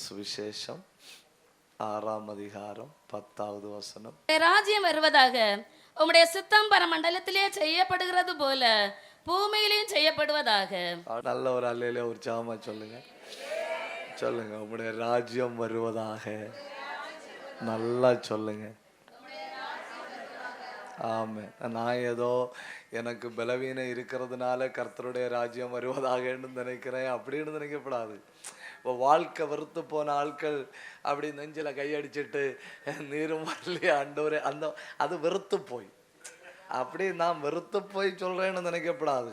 சுவிசேஷம் 6ஆம் அதிகாரம் 10வது வசனம். ராஜ்யம் வருவதாக உம்முடைய சித்தம் பரமண்டலத்திலே செய்யப்படுகிறது போல பூமியிலையும் செய்யப்படுவதாக. நல்ல ஒரு அல்லையில உற்சாகமா சொல்லுங்க, சொல்லுங்க. உம்முடைய ராஜ்யம் வருவதாக. நல்லா சொல்லுங்க. ஆமே. நான் ஏதோ எனக்கு பலவீனம் இருக்கிறதுனால கர்த்தருடைய ராஜ்யம் வருவதாகன்னு நினைக்கிறேன் அப்படின்னு நினைக்கப்படாது. இப்போ வாழ்க்கை வெறுத்து போன ஆட்கள் அப்படி நெஞ்சில் கையடிச்சிட்டு நீரும் வரலையே ஆண்டவரே, அது வெறுத்து போய் அப்படி நான் வெறுத்து போய் சொல்றேன்னு நினைக்கப்படாது.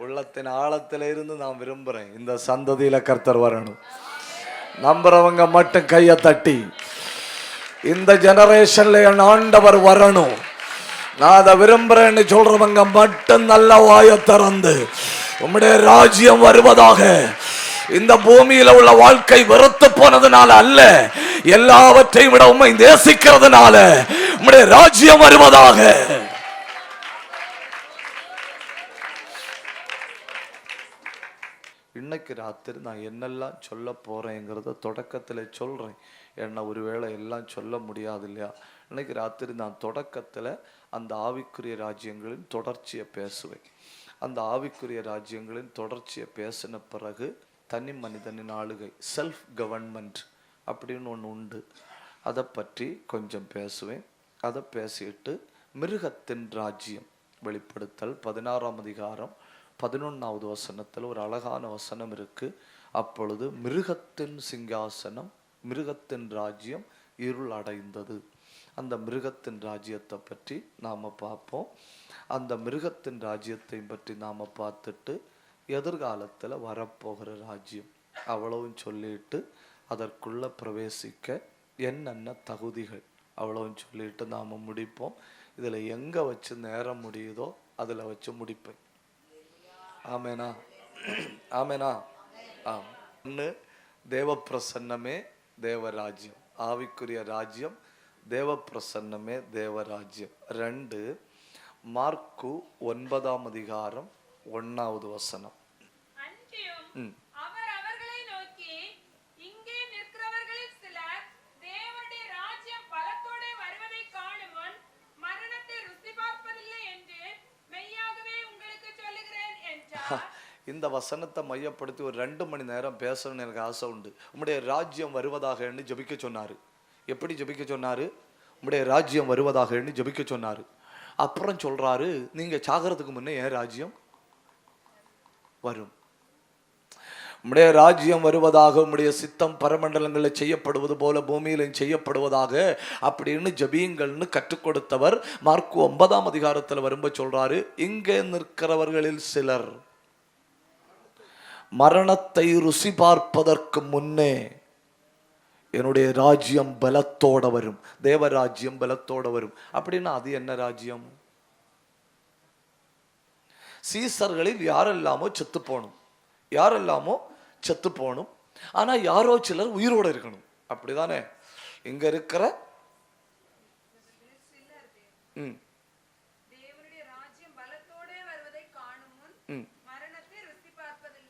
உள்ளத்தின் ஆழத்தில இருந்து நான் விரும்புறேன் இந்த சந்ததியில கர்த்தர் வரணும். நம்புறவங்க மட்டும் கையை தட்டி இந்த ஜெனரேஷன்ல என் ஆண்டவர் வரணும், நான் அதை விரும்புறேன்னு சொல்றவங்க மட்டும் நல்ல வாயை திறந்து உம்முடைய ராஜ்யம் வருவதாக. இந்த பூமியில உள்ள வாழ்க்கை வெறுத்து போனதுனால அல்ல, எல்லாவற்றையும் விட உம்மை நேசிக்கிறதுனால உம்முடைய ராஜ்யம் வருவதாக. இன்னைக்கு ராத்திரி நான் என்னெல்லாம் சொல்ல போறேங்கிறத தொடக்கத்துல சொல்றேன். என்ன ஒருவேளை எல்லாம் சொல்ல முடியாது இல்லையா? இன்னைக்கு ராத்திரி நான் தொடக்கத்துல அந்த ஆவிக்குரிய ராஜ்யங்களின் தொடர்ச்சியை பேசுவேன். அந்த ஆவிக்குரிய ராஜ்யங்களின் தொடர்ச்சியை பேசின பிறகு தனி மனிதனின் ஆளுகை, செல்ஃப் கவர்மெண்ட் அப்படின்னு ஒன்று உண்டு, அதை பற்றி கொஞ்சம் பேசுவேன். அதை பேசிட்டு மிருகத்தின் ராஜ்யம் வெளிப்படுத்தல் 16ஆம் அதிகாரம் 11வது வசனத்தில் ஒரு அழகான வசனம் இருக்கு. அப்பொழுது மிருகத்தின் சிங்காசனம், மிருகத்தின் ராஜ்யம் இருள் அடைந்தது. அந்த மிருகத்தின் ராஜ்யத்தை பற்றி நாம் பார்ப்போம். அந்த மிருகத்தின் ராஜ்யத்தை பற்றி நாம் பார்த்துட்டு எதிர்காலத்தில் வரப்போகிற ராஜ்யம் அவ்வளவும் சொல்லிட்டு அதற்குள்ள பிரவேசிக்க என்னென்ன தகுதிகள் அவ்வளவும் சொல்லிட்டு நாம் முடிப்போம். இதில் எங்கே வச்சு நேரம் முடியுதோ அதில் வச்சு முடிப்பேன். ஆமேனா? ஆமேனா? ஒன்று, தேவ பிரசன்னமே தேவராஜ்யம், ஆவிக்குரிய ராஜ்யம் தேவ பிரசன்னமே தேவராஜ்யம். 2, மார்க்கு 9ஆம் அதிகாரம் 1வது வசனம். இந்த வசனத்தை மையப்படுத்தி ஒரு 2 மணி நேரம் பேசணும்னு எனக்கு ஆசை உண்டு. உம்முடைய ராஜ்யம் வருவதாக ஜெபிக்க சொன்னாரு. எப்படி ஜெபிக்க சொன்னாரு? உம்முடைய ராஜ்யம் வருவதாக ஜெபிக்க சொன்னாரு. அப்புறம் சொல்றாரு, நீங்க சாகிறதுக்கு முன்னே என் ராஜ்யம் வரும். உம்முடைய ராஜ்யம் வருவதாக, உம்முடைய சித்தம் பரமண்டலங்களில் செய்யப்படுவது போல பூமியிலும் செய்யப்படுவதாக அப்படின்னு ஜெபியுங்கள்னு கற்றுக் கொடுத்தவர் மார்க்கு 9ஆம் அதிகாரத்தில் வரும்போது சொல்றாரு, இங்கே நிற்கிறவர்களில் சிலர் மரணத்தை ருசி பார்ப்பதற்கு முன்னே என்னுடைய ராஜ்யம் பலத்தோட வரும், தேவராஜ்யம் பலத்தோட வரும். அப்படின்னா அது என்ன ராஜ்யம்? சீசர்களில் யாரெல்லாமோ செத்து போகணும், யாரெல்லாமோ செத்து போகணும். ஆனா யாரோ சிலர் உயிரோட இருக்கணும். அப்படிதானே? இங்க இருக்கிற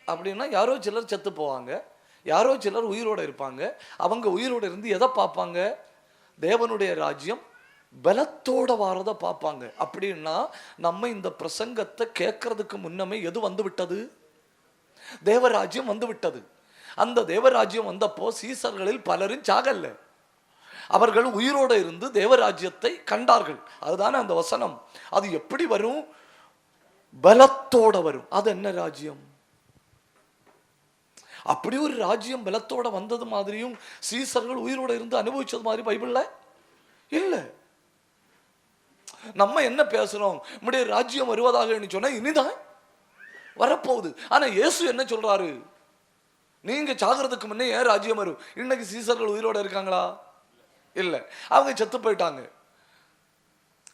அப்படின்னா யாரோ சிலர் செத்து போவாங்க, யாரோ சிலர் உயிரோட இருப்பாங்க. அவங்க உயிரோட இருந்து எதை பார்ப்பாங்க? தேவனுடைய ராஜ்யம் பலத்தோட வாரத பார்ப்பாங்க. அப்படின்னா நம்ம இந்த பிரசங்கத்தை கேட்கறதுக்கு முன்னமே எது வந்து விட்டது? தேவராஜ்யம் வந்து விட்டது. அந்த தேவராஜ்யம் வந்தப்போ சீசர்களில் பலரும் சாகல்ல, அவர்கள் உயிரோட இருந்து தேவராஜ்யத்தை கண்டார்கள். அதுதானே அந்த வசனம். அது எப்படி வரும்? பலத்தோட வரும். அது என்ன ராஜ்யம்? அப்படி ஒரு ராஜ்யம் பலத்தோட வந்தது மாதிரியும் சீசர்கள் உயிரோட இருந்து அனுபவிச்சது மாதிரி பைபிள்ல இல்ல. நம்ம என்ன பேசுறோம்? நம்முடைய ராஜ்யம் வருவதாக சொன்னா இனிதான் வரப்போகுது. ஆனா இயேசு என்ன சொல்றாரு? நீங்க சாகிறதுக்கு முன்னே ஏன் ராஜ்யம் வரும். இன்னைக்கு சீசர்கள் உயிரோட இருக்காங்களா? இல்ல, அவங்க செத்து போயிட்டாங்க.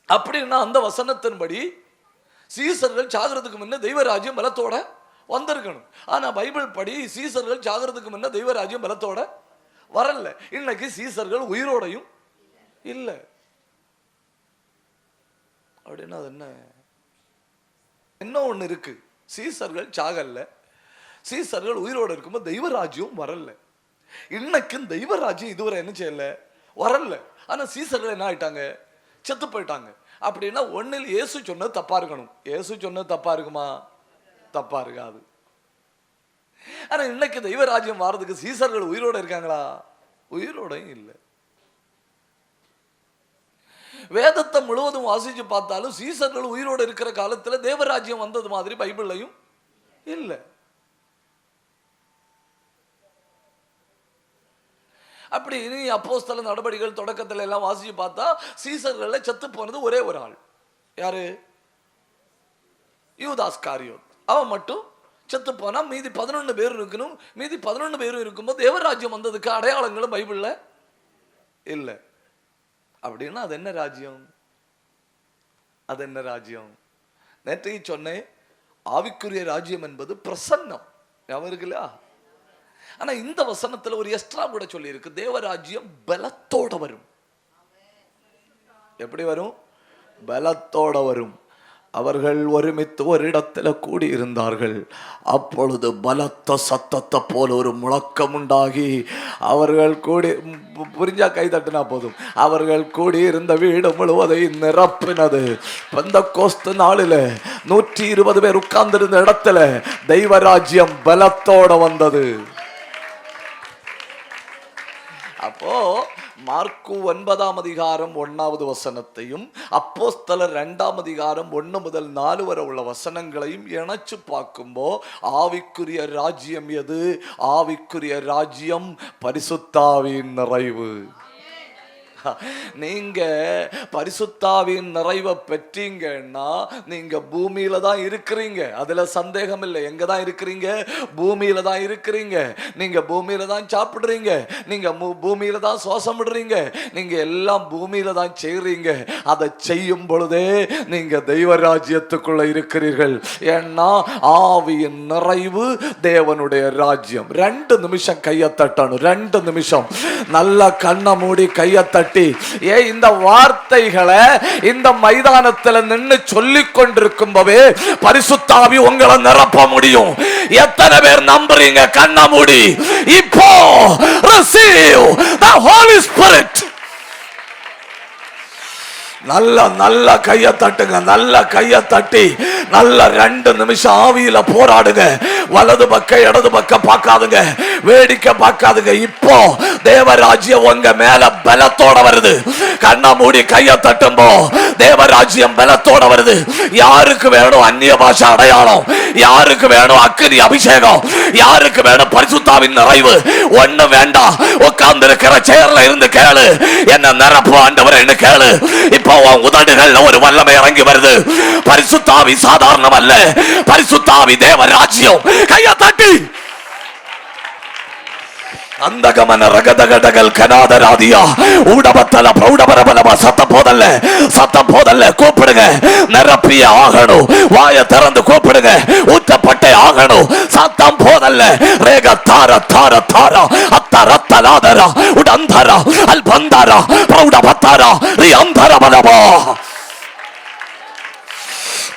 அப்படின்னா அந்த வசனத்தின்படி சீசர்கள் சாகிறதுக்கு முன்ன தெய்வ ராஜ்யம் பலத்தோட வந்திருக்கணும். ஆனா பைபிள் படி சீசர்கள் சாகிறதுக்கு முன்ன தெய்வராஜ்யம் பலத்தோட வரல. இன்னைக்கு சீசர்கள் உயிரோடையும் இல்ல. அப்படின்னா அது என்ன ஒண்ணு இருக்கு? சீசர்கள் சாகல்ல, சீசர்கள் உயிரோடு இருக்கும்போது தெய்வராஜ்யம் வரல. இன்னைக்கும் தெய்வராஜ்யம் இதுவரை என்ன செய்யல, வரல. ஆனா சீசர்கள் என்ன ஆயிட்டாங்க, செத்து போயிட்டாங்க. அப்படின்னா ஒன்னில் இயேசு சொன்னது தப்பா இருக்கணும். இயேசு சொன்னது தப்பா இருக்குமா? தப்பா இருக்காது. ஆனா இன்னைக்கு தெய்வராஜ்யம் வாரதுக்கு சீசர்கள் உயிரோட இருக்காங்களா? உயிரோடையும் இல்லை. வேதத்தை முழுவதும் வாசிச்சு பார்த்தாலும் சீசர்கள் உயிரோடு இருக்கிற காலத்துல தேவராஜ்யம் வந்தது மாதிரி பைபிள்லையும் இல்லை. அப்படி நீ அப்போஸ்தல நடவடிக்கைகள் தொடக்கத்துல எல்லாம் வாசிச்சு பார்த்தா சீசர்கள்ல செத்து போனது ஒரே ஒரு ஆள். யாரு? யூதாஸ் காரியோத். அவன் மட்டும் செத்து போனா மீதி 11 பேர் இருக்கணும். மீதி 11 பேரும் இருக்கும்போது தேவராஜ்யம் வந்ததுக்கு அடையாளங்களும் பைபிள்ல இல்லை. அப்படின்னா அது என்ன ராஜ்யம்? அது என்ன ராஜ்யம்? நேற்றைக்கு சொன்னேன், ஆவிக்குரிய ராஜ்யம் என்பது பிரசன்னம். ஞாபகம் இருக்குல்ல? ஆனா இந்த வசனத்துல ஒரு எக்ஸ்ட்ரா கூட சொல்லி இருக்கு, தேவராஜ்யம் பலத்தோட வரும். எப்படி வரும்? பலத்தோட வரும். அவர்கள் ஒருமித்து ஒரு இடத்துல கூடி இருந்தார்கள். அப்பொழுது பலத்த சத்தத்தை போல ஒரு முழக்கம் உண்டாகி அவர்கள் கூடி, புரிஞ்சா கை தட்டினா போதும், அவர்கள் கூடி இருந்த வீடு முழுவதையும் நிரப்பினது. பெந்தெக்கோஸ்து நாளில 120 பேர் உட்கார்ந்திருந்த இடத்துல தெய்வராஜ்யம் பலத்தோட வந்தது. அப்போ மார்க்கு 9ஆம் அதிகாரம் 1வது வசனத்தையும் அப்போஸ்தலர் 2ஆம் அதிகாரம் 1 முதல் 4 வரை உள்ள வசனங்களையும் இணைச்சு பார்க்கும்போ ஆவிக்குரிய ராஜ்யம் எது? ஆவிக்குரிய ராஜ்யம் பரிசுத்தாவின் நிறைவு. நீங்க பரிசுத்தாவின் நிறைவை பெற்றீங்கன்னா நீங்க பூமியில தான் இருக்கிறீங்க. அதுல சந்தேகம் இல்லை. எங்க தான் இருக்கிறீங்க? பூமியில தான் இருக்கிறீங்க. நீங்க பூமியில தான் சாப்பிடுறீங்க. நீங்க பூமியில தான் சுவாசம் விடுறீங்க. நீங்க எல்லாம் பூமியில தான் செய்றீங்க. அதை செய்யும் பொழுதே நீங்க தெய்வ ராஜ்யத்துக்குள்ள இருக்கிறீர்கள். ஏன்னா ஆவியின் நிறைவு தேவனுடைய ராஜ்யம். 2 நிமிஷம் கையை தட்டணும். 2 நிமிஷம் நல்லா கண்ணை மூடி கையை தட்டி இந்த வார்த்தைகளை இந்த மைதானத்தில் நின்று சொல்லிக் கொண்டிருக்கும் போதே பரிசுத்தாவி உங்களை நிரப்ப முடியும். எத்தனை பேர் நம்புறீங்க? கண்ண மூடி இப்போ receive the Holy Spirit. நல்ல கையை தட்டுங்க. நல்ல கையை தட்டி நல்ல 2 நிமிஷம் ஆவியில போராடுங்க. வலது பக்கம் இடது பக்கம் பார்க்காதுங்க, வேடிக்கை பார்க்காதுங்க. இப்போ தேவராஜ்யம் உங்க மேல பலத்தோட வருது. கண்ணை மூடி கையை தட்டும்போ தேவராஜ்யம் பலத்தோட வருது. யாருக்கு வேணும் அந்நிய பாஷை அடையாளம்? யாருக்கு வேணும் அக்கினி அபிஷேகம்? யாருக்கு வேணும் பரிசுத்தாவின் நிறைவு? ஒண்ணு வேண்டாம். உட்கார்ந்து இருக்கிற சேர்ல இருந்து கேளு, என்ன நிரப்பு ஆண்டவரேன்னு கேளு. இப்போ உதடுகள் ஒரு வல்லமை இறங்கி வருது. பரிசுத்தாவி சாதாரணம் அல்ல, பரிசுத்தாவி தேவராஜ்யம். கையை தட்டி அந்தகமன ரகதகடகல் கனாதராதியா ஊடபத்தல பிரௌடபரபலமா சத்தம் போதல்ல கூப்பிடுங்க. நிரப்பிய ஆகணும். வாயை திறந்து கூப்பிடுங்க. ஊற்றப்பட்டே ஆகணும். சத்தம் போதல்ல. ரேக தார தார தாரா அத்தரத்தலாதரா உடந்தரா அல்பந்தரா பிரௌடபத்தரா ரியந்தரபலமா.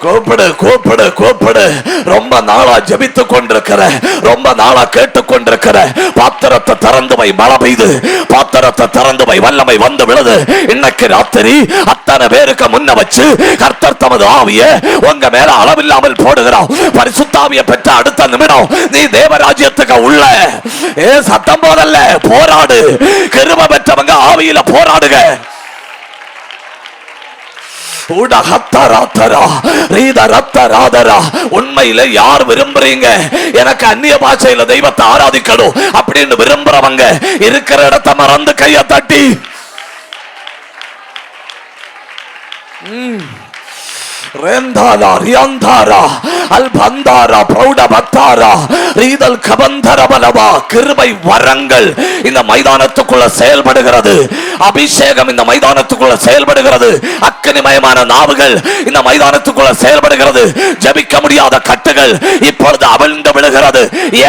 கூப்பிடு. ரொம்ப நாளா ஜெபித்து கொண்டிருக்கிற, ரொம்ப நாளா கேட்டு கொண்டிருக்கிற, பாத்திரத்தை திறந்து வை. மழை பெய்து பாத்திரத்தை திறந்து வை. வல்லமை வந்து விழுது. இன்னைக்கு ராத்திரி அத்தனை பேருக்கு முன்ன வச்சு கர்த்தர் தமது ஆவியை உங்க மேல அளவில்லாமல் போடுகிறார். பரிசுத்தாவியை பெற்ற அடுத்த நிமிடம் நீ தேவராஜ்யத்துக்கு உள்ள. சத்தம் போதல்ல, போராடு. கிருபை பெற்றவங்க ஆவியில போராடுங்க. உண்மையில யார் விரும்புறீங்க? எனக்கு அந்நிய பாஷையில தெய்வத்தை ஆராதிக்கணும் அப்படின்னு விரும்புறவங்க இருக்கிற இடத்தை மறந்து கையை தட்டி ரெந்தாலா ரியாந்தாரா அல்பந்தாரா பிரௌடபத்தாரா ரீதல் கபந்தரபலவா. கிருபை வரங்கள் இந்த மைதானத்துக்குள்ள செயல்படுகிறது. அபிஷேகம் இந்த மைதானத்துக்குள்ள செயல்படுகிறது. அக்கினிமயமான நாவுகள் இந்த மைதானத்துக்குள்ள செயல்படுகிறது. ஜபிக்க முடியாத கட்டுகள் இப்பொழுது அவிழ்ந்து விடுகிறது.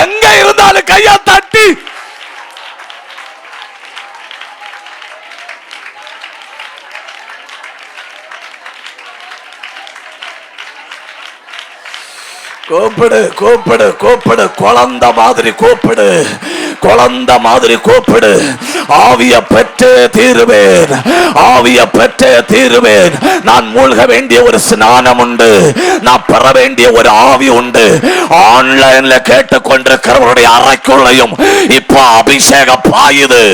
எங்க இருந்தாலும் கையை தட்டி கூப்பிடு. குழந்தை மாதிரி கூப்பிடு. குழந்தை மாதிரி கூப்பிடு. ஆவிய பெற்றே தீருவேன், ஆவிய பெற்றே தீருவேன். நான் மூழ்க வேண்டிய ஒரு ஸ்நானம் உண்டு, நான் பெற வேண்டிய ஒரு ஆவி உண்டு. ஆன்லைன்ல கேட்டுக்கொண்டிருக்கிறவருடைய அறைக்குள்ளையும் இப்ப அபிஷேகம் பாயுது.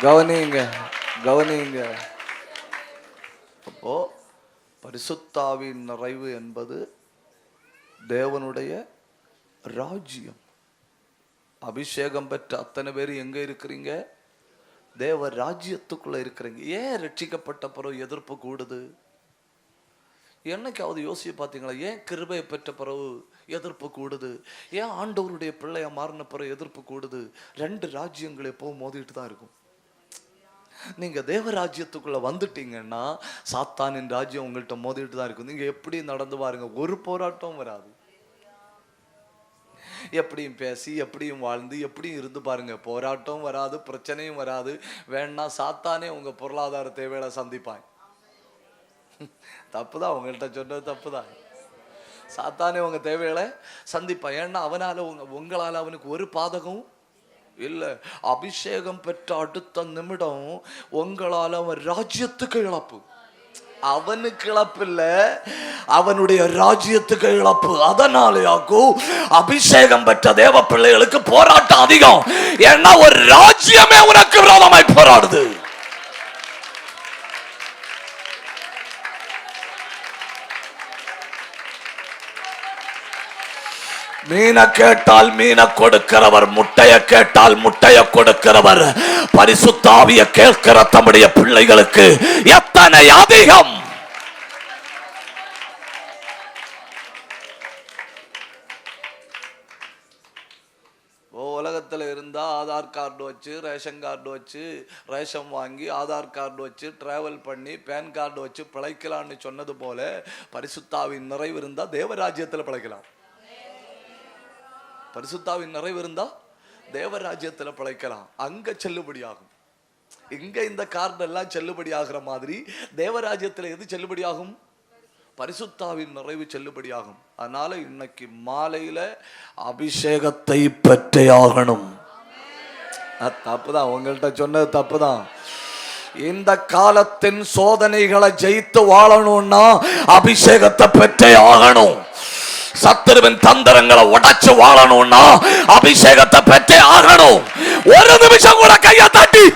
கவனிங்க, கவனிங்க. அப்போ பரிசுத்தாவின் நிறைவு என்பது தேவனுடைய ராஜ்யம். அபிஷேகம் பெற்ற அத்தனை பேர் எங்க இருக்கிறீங்க? தேவ ராஜ்யத்துக்குள்ள இருக்கிறீங்க. ஏன் ரட்சிக்கப்பட்ட பிறகு எதிர்ப்பு கூடுது? என்னைக்காவது யோசிச்சு பார்த்தீங்களா? ஏன் கிருபையை பெற்ற பிறகு எதிர்ப்பு கூடுது? ஏன் ஆண்டவருடைய பிள்ளைய மாறின பிறகு எதிர்ப்பு கூடுது? ரெண்டு ராஜ்யங்கள் எப்பவும் மோதிட்டு தான் இருக்கும். நீங்க தேவராஜ்யத்துக்குள்ள வந்துட்டீங்கன்னா சாத்தானின் ராஜ்யம் உங்கள்கிட்ட மோதிட்டு தான் இருக்கும். நீங்க எப்படி நடந்து பாருங்க, ஒரு போராட்டம் வராது. எப்படியும் பேசி, எப்படியும் வாழ்ந்து, எப்படியும் இருந்து பாருங்க, போராட்டம் வராது, பிரச்சனையும் வராது. வேணா சாத்தானே உங்க பொருளாதார தேவைகளை சந்திப்பான். தப்புதான், உங்கள்கிட்ட சொன்னது தப்புதான். சாத்தானே உங்க தேவைகளை சந்திப்பான். ஏன்னா அவனால உங்களால அவனுக்கு ஒரு பாதகம் இல்ல. அபிஷேகம் பெற்ற அடுத்த நிமிடம் உங்களால் அவன் ராஜ்யத்துக்கு இழப்பு. அவனுக்கு இழப்பு இல்ல, அவனுடைய ராஜ்யத்துக்கு இழப்பு. அதனாலயாக்கும் அபிஷேகம் பெற்ற தேவ பிள்ளைகளுக்கு போராட்டம் அதிகம். ஏன்னா ஒரு ராஜ்யமே உனக்கு விரோதமாய் போராடுது. மீனை கேட்டால் மீனை கொடுக்கிறவர், முட்டைய கேட்டால் முட்டைய கொடுக்கிறவர். பரிசுத்த ஆவியை கேட்கிற தம்முடைய பிள்ளைகளுக்கு எத்தனை அதிகம்! உலகத்தில் இருந்தால் ஆதார் கார்டு வச்சு, ரேஷன் கார்டு வச்சு, ரேஷன் வாங்கி, ஆதார் கார்டு வச்சு, டிராவல் பண்ணி, பேன் கார்டு வச்சு பிழைக்கலான்னு சொன்னது போல பரிசுத்தாவின் நிறைவு இருந்தால் தேவராஜ்யத்தில் பிழைக்கலாம். பரிசுத்தாவின் நிறைவு இருந்தா தேவராஜ்யத்துல பிழைக்கலாம். அங்க செல்லுபடி ஆகும். இங்க இந்த கார்டு எல்லாம் செல்லுபடி ஆகிற மாதிரி தேவராஜ்யத்துல எது செல்லுபடி ஆகும்? பரிசுத்தாவின் நிறைவு செல்லுபடி ஆகும். அதனால இன்னைக்கு மாலையில அபிஷேகத்தை பெற்றே ஆகணும். தப்புதான், உங்கள்கிட்ட சொன்னது தப்புதான். இந்த காலத்தின் சோதனைகளை ஜெயித்து வாழணும்னா அபிஷேகத்தை பெற்றே ஆகணும். சத்துருவின் தந்திரங்களை உடைச்சு வாழணும்னா அபிஷேகத்தை பெற்றே ஆகணும். ஒரு நிமிஷம் கூட கையை தட்டி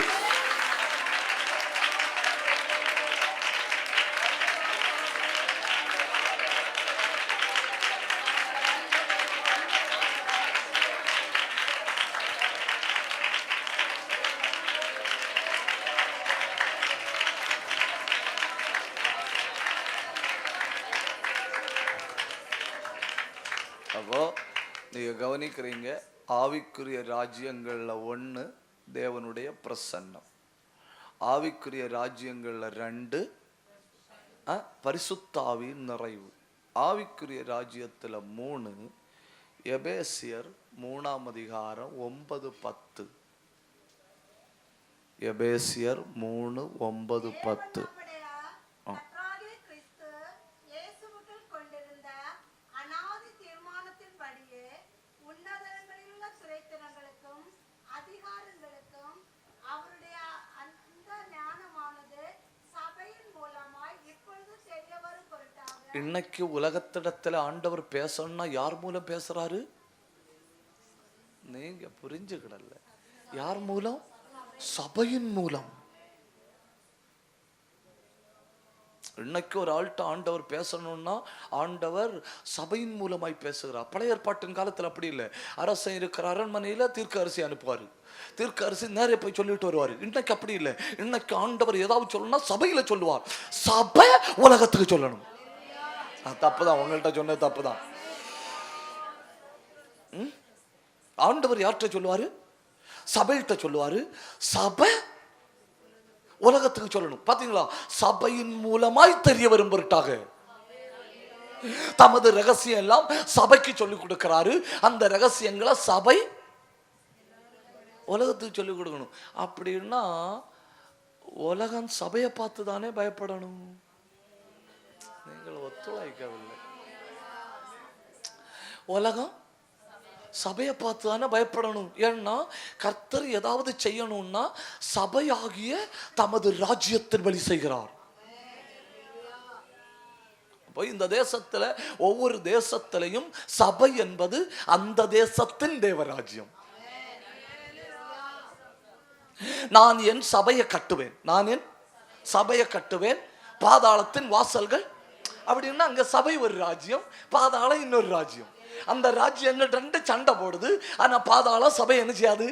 அப்போ நீங்க கவனிக்கிறீங்க, ஆவிக்குரிய ராஜ்யங்கள்ல ஒன்று தேவனுடைய பிரசன்னம், ஆவிக்குரிய ராஜ்யங்கள்ல ரெண்டு பரிசுத்தாவின் நிறைவு, ஆவிக்குரிய ராஜ்யத்துல 3 எபேசியர் 3:9-10. எபேசியர் 3:9-10. இன்னைக்கு உலகத்திடத்துல ஆண்டவர் பேசணும்னா யார் மூலம் பேசுறாரு? நீங்க புரிஞ்சுக்கிடல. யார் மூலம்? சபையின் மூலம். இன்னைக்கு ஒரு ஆள்கிட்ட ஆண்டவர் பேசணும்னா ஆண்டவர் சபையின் மூலமாய் பேசுகிறார். பழைய ஏற்பாட்டின் காலத்துல அப்படி இல்லை. அரசன் இருக்கிற அரண்மனையில தீர்க்க அரிசி அனுப்புவாரு, தீர்க்க அரிசி நேரே போய் சொல்லிட்டு வருவாரு. இன்னைக்கு அப்படி இல்லை. இன்னைக்கு ஆண்டவர் ஏதாவது சொல்லணும்னா சபையில சொல்லுவார். சபை உலகத்துக்கு சொல்லணும். தப்புதான், உங்கள்கிட்ட சொன்னது தப்புதான். ஆண்டவர் யார்கிட்ட சொல்லுவாரு? சபையிட்ட சொல்லுவாரு, சபை உலகத்துக்கு சொல்லணும். பாத்தீங்களா, சபையின் மூலமாய் தெரிய வரும் பொருட்டாக தமது ரகசியம் எல்லாம் சபைக்கு சொல்லிக் கொடுக்கிறாரு. அந்த ரகசியங்களை சபை உலகத்துக்கு சொல்லிக் கொடுக்கணும். அப்படின்னா உலகம் சபையை பார்த்து தானே பயப்படணும். நீங்கள் ஒத்துழைக்கவில்லை. உலகம் சபையை பார்த்து தானே பயப்படணும். ஏன்னா கர்த்தர் ஏதாவது செய்யணும்னா சபையாகிய தமது ராஜ்யத்தின் வழி செய்கிறார். இந்த தேசத்துல ஒவ்வொரு தேசத்திலையும் சபை என்பது அந்த தேசத்தின் தேவராஜ்யம். நான் என் சபையை கட்டுவேன், நான் என் சபையை கட்டுவேன், பாதாளத்தின் வாசல்கள் அப்படின்னா அங்க சபை ஒரு ராஜ்யம், பாதாளம் இன்னொரு ராஜ்யம். அந்த ராஜ்யங்கள் ரெண்டு சண்டை போடுது. ஆனா பாதாளம் சபை என்ன செய்யாது?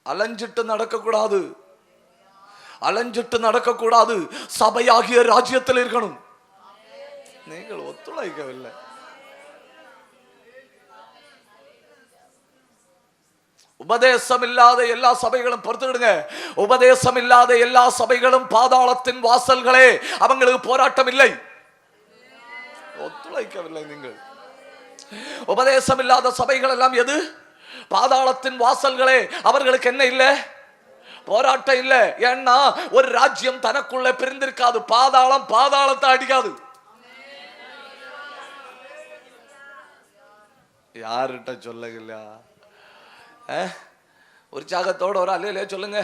அலைஞ்சிட்டு நடக்கக்கூடாது, அலைஞ்சிட்டு நடக்கக்கூடாது. சபையாகிய ராஜ்யத்தில் இருக்கணும். நீங்கள் ஒத்துழைக்கவில்லை. உபதேசம் இல்லாத எல்லா சபைகளும் பொறுத்துக்கிடுங்க. உபதேசம் இல்லாத எல்லா சபைகளும் பாதாளத்தின் வாசல்களே. அவங்களுக்கு போராட்டம் இல்லை. ஒத்துழைக்கவில்லை. நீங்கள் உபதேசம் இல்லாத சபைகள் எல்லாம் எது? பாதாளத்தின் வாசல்களே. அவர்களுக்கு என்ன இல்லை? போராட்டம் இல்லை. ஏன்னா ஒரு ராஜ்யம் தனக்குள்ள பிரிந்திருக்காது. பாதாளம் பாதாளத்தை அடிக்காது. யாருகிட்ட சொல்லுங்க? உற்சாகத்தோட ஒரு அல்லையா சொல்லுங்க.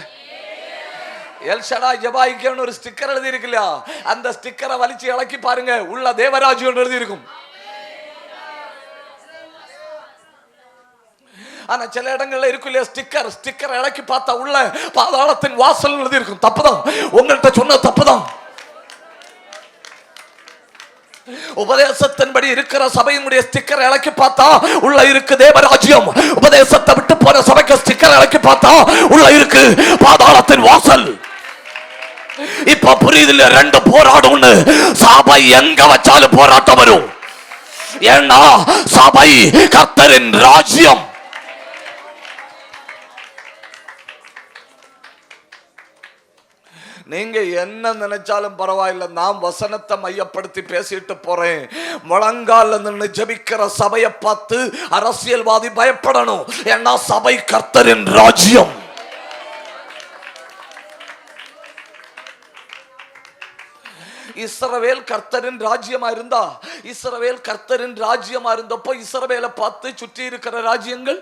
எல்ஷடா ஜபாய்க்கேன்னு ஒரு ஸ்டிக்கர் எழுதி இருக்கு இல்லையா? அந்த ஸ்டிக்கரை வலிச்சு இலக்கி பாருங்க, உள்ள தேவராஜ்யம் எழுதி இருக்கும். ஆனா சில இடங்கள்ல இருக்கும் இல்லையா ஸ்டிக்கர் இலக்கி பார்த்தா உள்ள பாதாளத்தின் வாசல் எழுதி இருக்கும். தப்புதான், உங்கள்கிட்ட சொன்ன தப்புதான். உபதேசத்தின்படி இருக்கிற சபையினுடைய ஸ்டிக்கர் இலக்கி பார்த்தா உள்ள இருக்கு தேவராஜ்யம். உபதேசத்தை விட்டு போற சபைக்கு ஸ்டிக்கர் இலக்கி பார்த்தா உள்ள இருக்கு பாதாளத்தின் வாசல். இப்ப புரியுது இல்ல? ரெண்டு போராடும். சபை எங்க வச்சாலும் போராட்டம் வரும். ஏன்னா சபை கர்த்தரின் ராஜ்யம். நீங்க என்ன நினைச்சாலும் பரவாயில்லை, நான் வசனத்தை மையப்படுத்தி பேசிட்டு போறேன். முழங்கால நின்று ஜெபிக்கிற சபையை பார்த்து அரசியல்வாதி பயப்படணும். ஏன்னா சபை கர்த்தரின் ராஜ்யம். இஸ்ரவேல் கர்த்தரின் ராஜ்யமா இருந்தா, இஸ்ரவேல் கர்த்தரின் ராஜ்யமா இருந்தப்போ இஸ்ரவேலை பார்த்து சுற்றி இருக்கிற ராஜ்யங்கள்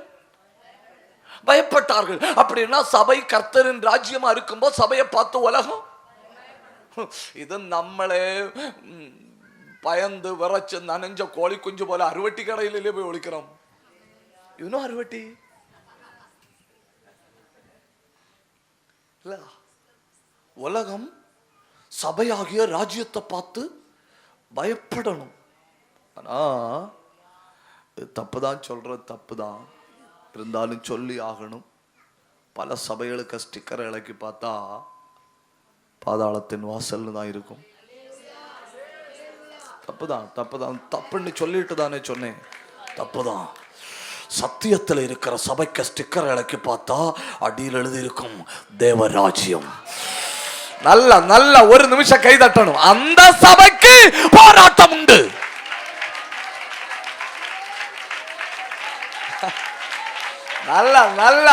பயப்பட்டார்கள். அப்படின்னா சபை கர்த்தரின் ராஜ்யமா இருக்கும்போது சபையை பார்த்து உலகம் இது நம்மளே பயந்து விரைச்சு நனைஞ்ச கோழி குஞ்சு போல அறுவட்டி கடையிலே போய் ஒழிக்கிறோம். இன்னும் அறுவட்டி இல்ல. உலகம் சபையாகிய ராஜ்யத்தை பார்த்து பயப்படணும். ஆனா தப்புதான் சொல்ற, தப்புதான் இருந்தாலும் சொல்லி ஆகணும். பல சபைகளுக்கு ஸ்டிக்கரை இலக்கி பார்த்தா பாதாளத்தின் வாசல் தான் இருக்கும். தப்புதான், தப்புதான், தப்புன்னு சொல்லிட்டு தானே சொன்னேன். தப்புதான். சத்தியத்தில் இருக்கிற சபைக்கு ஸ்டிக்கரை இலக்கி பார்த்தா அடியில் எழுதி இருக்கும் தேவராஜ்யம். நல்ல நல்ல ஒரு நிமிஷம் கை தட்டணும். அந்த சபைக்கு போராட்டம் உண்டு. நல்ல நல்ல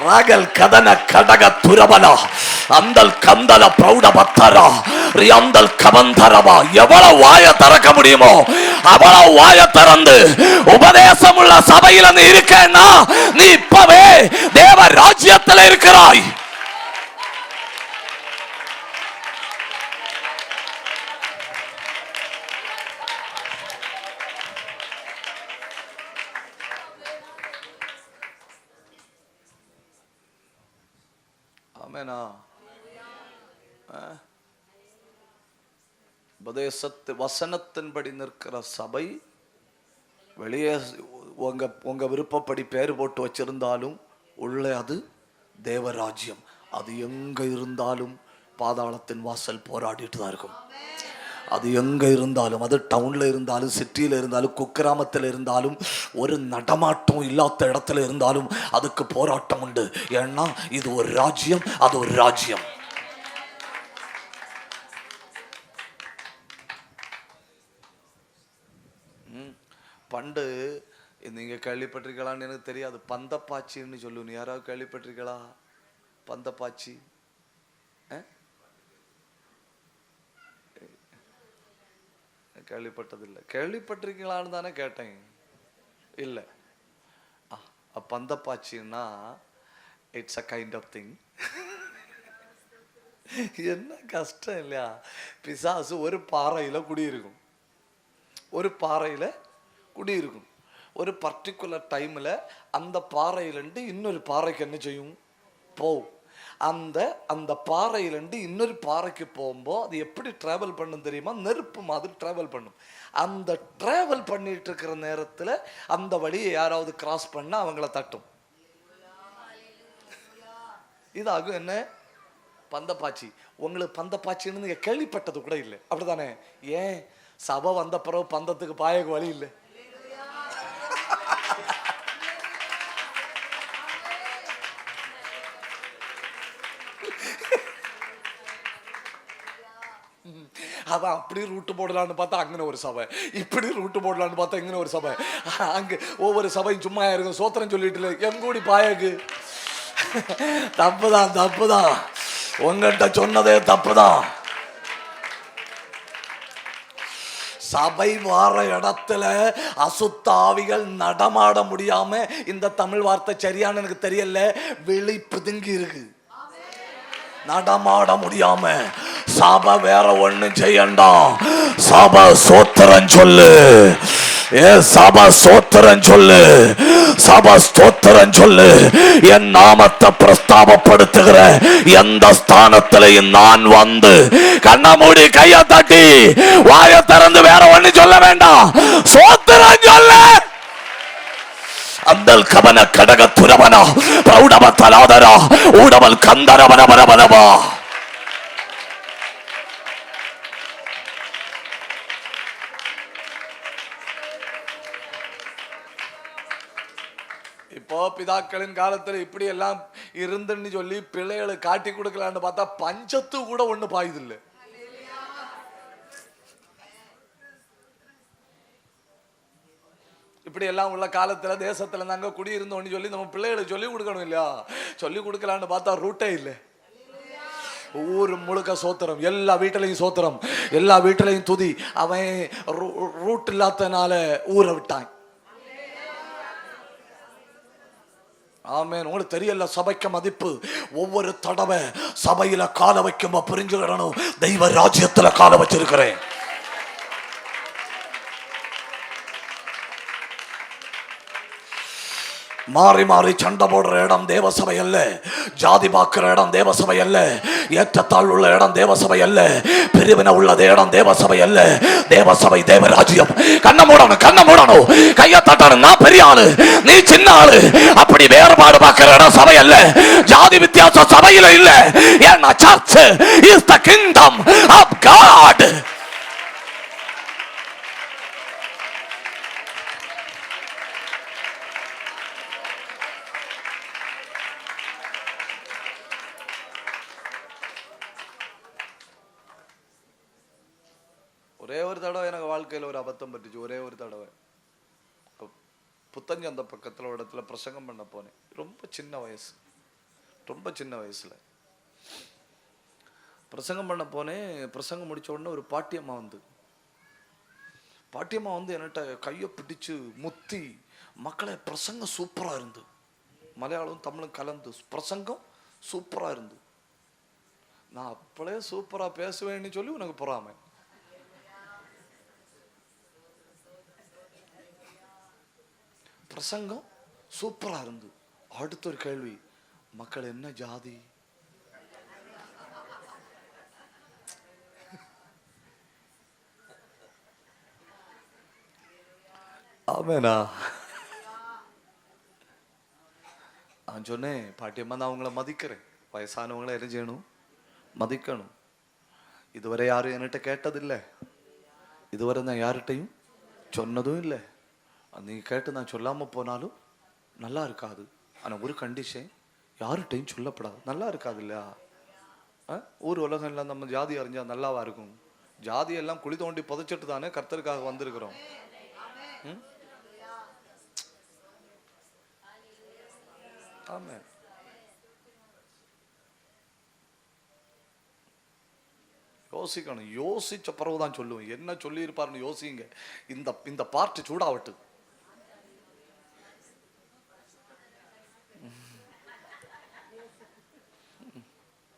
ராகல் கதன கடக துரபல அந்தல் கந்தல பிரௌட பத்தரா ரியந்தல் கவந்தரவா. எவ்வளவு வாய திறக்க முடியுமோ அவ்வளவு வாய திறந்து உபதேசம் உள்ள சபையில நீ இருக்கேன்னா நீ இப்பவே தேவ ராஜ்யத்தில் இருக்கிறாய். வசனத்தின்படி நிற்கிற சபை வெளியே உங்க விருப்பப்படி பேர் போட்டு வச்சிருந்தாலும் உள்ளே அது தேவராஜ்யம். அது எங்க இருந்தாலும் பாதாளத்தின் வாசல் போராடிட்டு தான் இருக்கும். அது எங்கே இருந்தாலும், அது டவுனில் இருந்தாலும், சிட்டியில் இருந்தாலும், குக்கிராமத்தில் இருந்தாலும், ஒரு நடமாட்டம் இல்லாத இடத்துல இருந்தாலும் அதுக்கு போராட்டம் உண்டு. ஏன்னா இது ஒரு ராஜ்யம், அது ஒரு ராஜ்யம். பண்டு நீங்கள் கேள்விப்பட்டிருக்கலான்னு எனக்கு தெரியாது, பந்தப்பாச்சின்னு சொல்லுவேன். யாராவது கேள்விப்பட்டிருக்கலாம் பந்தப்பாச்சி? கேள்விப்பட்டதில்லை. கேள்விப்பட்டிருக்கீங்களான்னு தானே கேட்டேன். இல்லை, பந்தப்பாச்சின்னா it's a kind of thing. என்ன கஷ்டம் இல்லையா? பிசாசு ஒரு பாறையில் குடியிருக்கும், ஒரு பாறையில் குடியிருக்கும். ஒரு பர்டிகுலர் டைமில் அந்த பாறையிலேருந்து இன்னொரு பாறைக்கு என்ன செய்யும்? போகும். அந்த பாறையிலேருந்து இன்னொரு பாறைக்கு போகும்போது அது எப்படி ட்ராவல் பண்ணும் தெரியுமா? நெருப்பு மாதிரி ட்ராவல் பண்ணும். அந்த ட்ராவல் பண்ணிட்டு இருக்கிற நேரத்தில் அந்த வழியை யாராவது கிராஸ் பண்ணால் அவங்கள தட்டும். இதாகும் என்ன? பந்தப்பாச்சி. உங்களுக்கு பந்தப்பாச்சின்னு நீங்கள் கேள்விப்பட்டது கூட இல்லை, அப்படிதானே? ஏன்? சபை வந்த பிறகு பந்தத்துக்கு பாயக்கு வழி இல்லை. அவன் அப்படி ரூட்டு போடலான்னு பார்த்தா அங்கே ஒரு சபை, இப்படி ரூட்டு போடலான்னு பார்த்தா இங்கே ஒரு சபை. அங்கே ஒவ்வொரு சபையும் சும்மா இருக்கும், சோத்திரம் சொல்லிட்டு எங்கூடி பாயக்கு. தப்புதான், தப்புதான். உங்கள்கிட்ட சொன்னதே தப்புதான். சபை வார இடத்துல அசுத்தாவிகள் நடமாட முடியாம, இந்த தமிழ் வார்த்தை சரியான எனக்கு தெரியல, வெளி பிதுங்கி இருக்கு, நடமாட முடியாம. சபை வேற ஒண்ணு செய்யண்டா, சபை சோத்திரம் சொல்லு. சபை சோத்திரம் சொல்லு, சபை ஸ்தோத்திரம் சொல்லு. என் நாமத்தை பிரஸ்தாபப்படுத்துகிற எந்த ஸ்தானத்திலையும் நான் வந்து கண்ண மூடி கைய தட்டி வாய திறந்து வேற ஒண்ணு சொல்ல வேண்டாம், சோத்திரம் சொல்லு. அந்தல் கவன கடக துரவனா பிரௌடவ தலாதரா ஊடவல் கந்தரவன வரவனவா. இப்போ பிதாக்களின் காலத்துல இப்படி எல்லாம் இருந்துன்னு சொல்லி பிள்ளைகளை காட்டி கொடுக்கலான்னு பார்த்தா பஞ்சத்து கூட ஒண்ணு பாயுதில்லை. இப்படி எல்லாம் உள்ள காலத்துல தேசத்துல நாங்க குடியிருந்தோம்னு சொல்லி நம்ம பிள்ளைகளுக்கு சொல்லி கொடுக்கணும் இல்லையா? சொல்லி கொடுக்கலான்னு பார்த்தா ரூட்டே இல்லை. ஊர் முழுக்க சோத்திரம், எல்லா வீட்டிலையும் சோத்திரம், எல்லா வீட்டிலையும் துதி. அவன் ரூட் இல்லாதனால ஊரை விட்டான். ஆமென். உங்களுக்கு தெரியல சபைக்கு மதிப்பு. ஒவ்வொரு தடவை சபையில கால வைக்கும் புரிஞ்சுக்கணும், தெய்வ ராஜ்யத்துல கால வச்சிருக்கிறேன். மாறி மாறி சண்டை போடுற இடம் தேவசபை அல்ல, ஜாதி பார்க்கிற இடம் தேவசபை அல்ல, ஏற்றத்தாழ் உள்ள இடம் தேவசபை அல்ல, பிரிவினை உள்ளது இடம் தேவசபை அல்ல. தேவசபை தேவராஜ்யம். கண்ண மூடணும், கண்ண மூடணும், கைய தட்டணும். நான் பெரிய ஆளு, நீ சின்ன ஆளு, அப்படி வேறுபாடு பார்க்கிற இடம் சபை அல்ல. ஜாதி வித்தியாசம் சபையில இல்ல. ஏன்னா church is the kingdom of God. ஒரே ஒரு தடவை எனக்கு வாழ்க்கையில் ஒரு அபத்தம் பட்டுச்சு. ஒரே ஒரு தடவை புத்தஞ்சந்த பக்கத்தில் ஒரு இடத்துல பிரசங்கம் பண்ண போனேன். ரொம்ப சின்ன வயசு, ரொம்ப சின்ன வயசுல பிரசங்கம் பண்ண போனேன். பிரசங்கம் முடிச்ச உடனே ஒரு பாட்டியம்மா வந்து என்கிட்ட கையை பிடிச்சு முத்தி, மக்களை பிரசங்கம் சூப்பரா இருந்து, மலையாளம் தமிழும் கலந்து பிரசங்கம் சூப்பரா இருந்து. நான் அப்பளே சூப்பரா பேசுவேன்னு சொல்லி உனக்கு பொறாமை. பிரசங்கம் சூப்பரா இருந்து. அடுத்த ஒரு கேள்வி, மக்கள் என்ன ஜாதி? ஆமேனா? நான் சொன்னேன், பாட்டியம்மா நான் அவங்கள மதிக்கிறேன், வயசானவங்களை என்ன செய்யணும்? மதிக்கணும். இதுவரை யாரும் என்கிட்ட கேட்டதில்லை, இதுவரை நான் யார்கிட்டையும் சொன்னதும் இல்லை. நீங்கள் கேட்டு நான் சொல்லாமல் போனாலும் நல்லா இருக்காது. ஆனால் ஒரு கண்டிஷன், யார்கிட்டையும் சொல்லப்படாது. நல்லா இருக்காது இல்லையா? ஊர் உலகம் எல்லாம் நம்ம ஜாதி அறிஞ்சால் நல்லாவா இருக்கும்? ஜாதியெல்லாம் குழி தோண்டி புதைச்சிட்டு தானே கர்த்தருக்காக வந்திருக்கிறோம். ஆமாம். யோசிக்கணும். யோசிச்ச பிறகுதான் சொல்லுவேன். என்ன சொல்லியிருப்பாருன்னு யோசிங்க. இந்த பார்ட் சூடாவட்டு.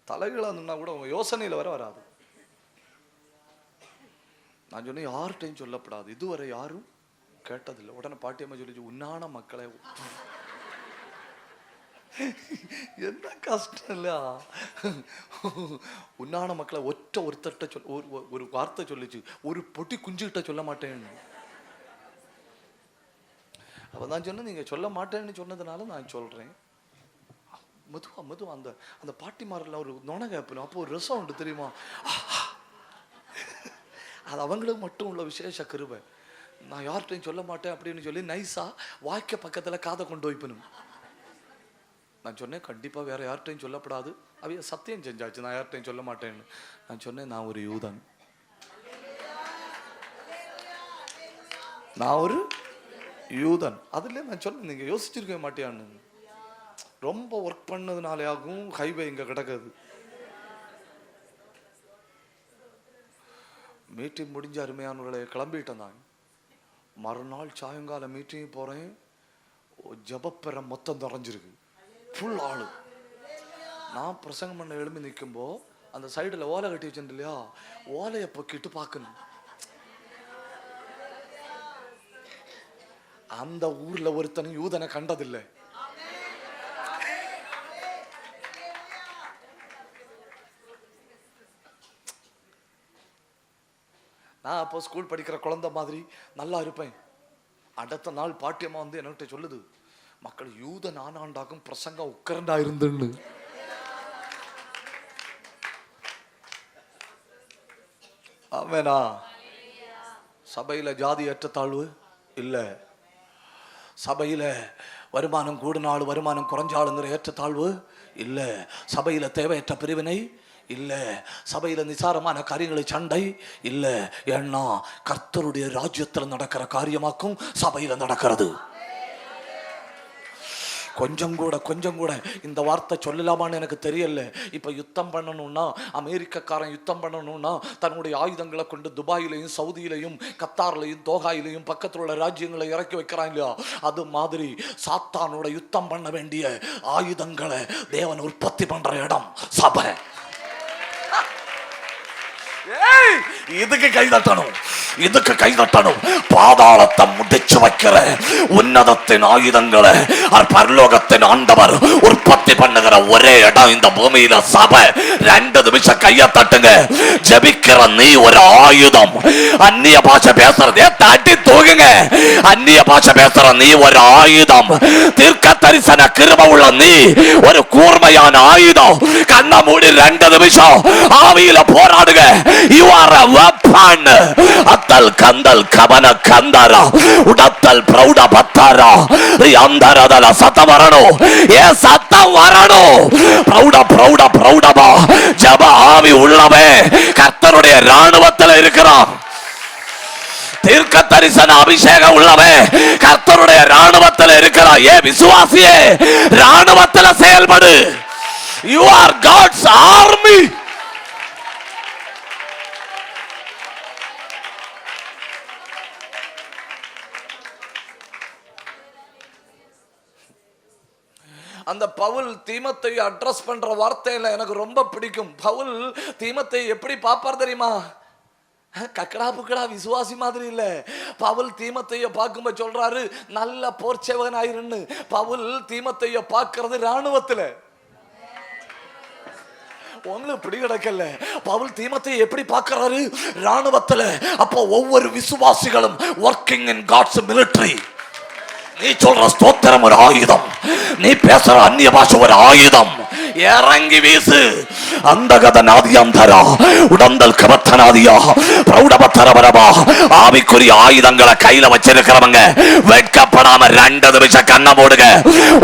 தலைகளாக கூட உங்க யோசனையில் வராது. நான் சொன்னேன் யார்கிட்டையும் சொல்லப்படாது. இதுவரை யாரும் கேட்டதில்லை. உடனே பாட்டியம்மா சொல்லிச்சு, உன்னான மக்களை. என்ன கஷ்டம் இல்ல? உன்னான மக்களை ஒருத்தட்ட ஒரு வார்த்தை சொல்லிச்சு, ஒரு பொட்டி குஞ்சுகிட்ட சொல்ல மாட்டேன்னு. அப்ப நான் சொன்னேன், நீங்க சொல்ல மாட்டேன்னு சொன்னதுனால நான் சொல்றேன். மெதுவா அந்த பாட்டிமாரில் ஒரு நுணை கேப்பணும். அப்போ ஒரு ரசம் உண்டு தெரியுமா? அது அவங்களுக்கு மட்டும் உள்ள விசேஷ கிருபை. நான் யார்கிட்டையும் சொல்ல மாட்டேன் அப்படின்னு சொல்லி நைஸா வாய்க்க பக்கத்துல காதை கொண்டு வைப்பணும். நான் சொன்னேன் கண்டிப்பா வேற யார்கிட்டையும் சொல்லப்படாது. அவைய சத்தியம் செஞ்சாச்சு, நான் யார்கிட்டையும் சொல்ல மாட்டேன்னு. நான் சொன்னேன் நான் ஒரு யூதன், நான் ஒரு யூதன். அதுல நான் சொன்னேன், நீங்க யோசிச்சிருக்க மாட்டியான்னு. ரொம்ப ஒர்க் பண்ணதுனாலேயாகும் ஹைவே இங்க கிடக்குது. மீட்டிங் முடிஞ்ச அருமையானவர்களை கிளம்பிட்டேன். நான் மறுநாள் சாயங்காலம் மீட்டிங் போறேன். ஜபப்பெற மொத்தம் நிறைஞ்சிருக்கு, ஃபுல் ஆளு. நான் பிரசங்கம் பண்ண எழும்பி நிற்கும்போ அந்த சைடுல ஓலை கட்டி வச்சிருந்தேன் இல்லையா, ஓலையை பொக்கிட்டு பார்க்கணும். அந்த ஊர்ல ஒருத்தனும் யூதனை கண்டதில்லை. நான் அப்போ ஸ்கூல் படிக்கிற குழந்தை மாதிரி நல்லா இருப்பேன். அடுத்த நாள் பாட்டியம்மா வந்து என்கிட்ட சொல்லுது, மக்கள் யூத நானாண்டாக்கும் பிரசங்கம் உட்கரண்டா இருந்துன்னு. ஆமெனா? சபையில ஜாதி ஏற்றத்தாழ்வு இல்ல, சபையில வருமானம் கூடுனாலும் வருமானம் குறைஞ்சாலுங்கிற ஏற்றத்தாழ்வு இல்ல, சபையில தேவையற்ற பிரிவினை இல்ல, சபையில நிசாரமான காரியங்களை சண்டை இல்ல. ஏன்னா கர்த்தருடைய ராஜ்யத்தில் நடக்கிற காரியமாக்கும் சபையில நடக்கிறது. கொஞ்சம் கூட இந்த வார்த்தை சொல்லலாமான்னு எனக்கு தெரியல. இப்ப யுத்தம் பண்ணணும்னா, அமெரிக்காக்காரன் யுத்தம் பண்ணணும்னா தன்னுடைய ஆயுதங்களை கொண்டு துபாயிலையும் சவுதியிலையும் கத்தார்லையும் தோகாயிலையும் பக்கத்தில் உள்ள ராஜ்யங்களை இறக்கி வைக்கிறான் இல்லையா? அது மாதிரி சாத்தானோட யுத்தம் பண்ண வேண்டிய ஆயுதங்களை தேவன் உற்பத்தி பண்ற இடம் சபை. இதுக்கு கைதட்டணும், இதுக்கு கைதட்டணும். பாதாளத்தை முடிச்சு வைக்கிற உன்னதத்தின் ஆயுதங்களை பரலோகத்தின் ஆண்டவர் உற்பத்தி பண்ணுகிற ஒரே இடம் இந்த பூமியில சபை. 2 நிமிஷம் கைய தட்டுங்க. ஜெபிக்கிற நீ ஒரு ஆயுதம். அந்நிய பாஷை பேசுறதே தட்டி தூக்குங்க. அந்நிய பாஷை பேசுற நீ ஒரு ஆயுதம். தீர்க்க தரிசன கிருபை உள்ள நீ ஒரு கூர்மையான ஆயுதம். கண்ண மூடி 2 நிமிஷம் ஆவியில போராடுங்க. You are a weapon. Atal கந்தல் கபன கந்தரா உடத்தல் பிரௌட பத்தாரா அந்தரதல சத்தம் வரணும். ஏ சத்தம் வரணும். பிரௌட பிரௌட பிரௌடமா ஜப ஆவி உள்ளவே கர்த்தருடைய ராணுவத்தில் இருக்கிறான். தீர்க்க தரிசன அபிஷேகம் உள்ளவே கர்த்தருடைய ராணுவத்தில் இருக்கிறான். ஏ விசுவாசியே, ராணுவத்தில் செயல்படு. You are God's army. அந்த பவுல் தீமோத்தேயை அட்ரஸ் பண்ற வார்த்தையில எனக்கு ரொம்ப பிடிக்கும். பவுல் தீமோத்தேயை எப்படி பாப்பார் தெரியுமா? கக்கடா புக்கடா விசுவாசி மாதிரி இல்ல. பவுல் தீமோத்தேயை பார்க்கும்போது சொல்றாரு, நல்ல போர்ச்சேவகனாயிருன்னு. பவுல் தீமோத்தேயை பார்க்கிறது ராணுவத்துல. உங்களுக்கு பிடி கிடக்கல. பவுல் தீமோத்தேயை எப்படி பார்க்கிறாரு? ராணுவத்துல. அப்போ ஒவ்வொரு விசுவாசிகளும் working in God's military. நீ சொல்ற ஸ்தோத்திரம் ஒரு ஆயுதம், நீ பேசுற அந்நிய பாஷை ஒரு ஆயுதம். இறங்கி வீசு. அந்த கதநாதியந்தரா உடந்தல் கபத்தனாதியா பிரௌடபத்தரபரபா. ஆவிக்குரிய ஆயுதங்களை கையில வச்சிருக்கிறவங்க வெட்கப்படாம 2 நிமிஷம் கண்ண போடுங்க.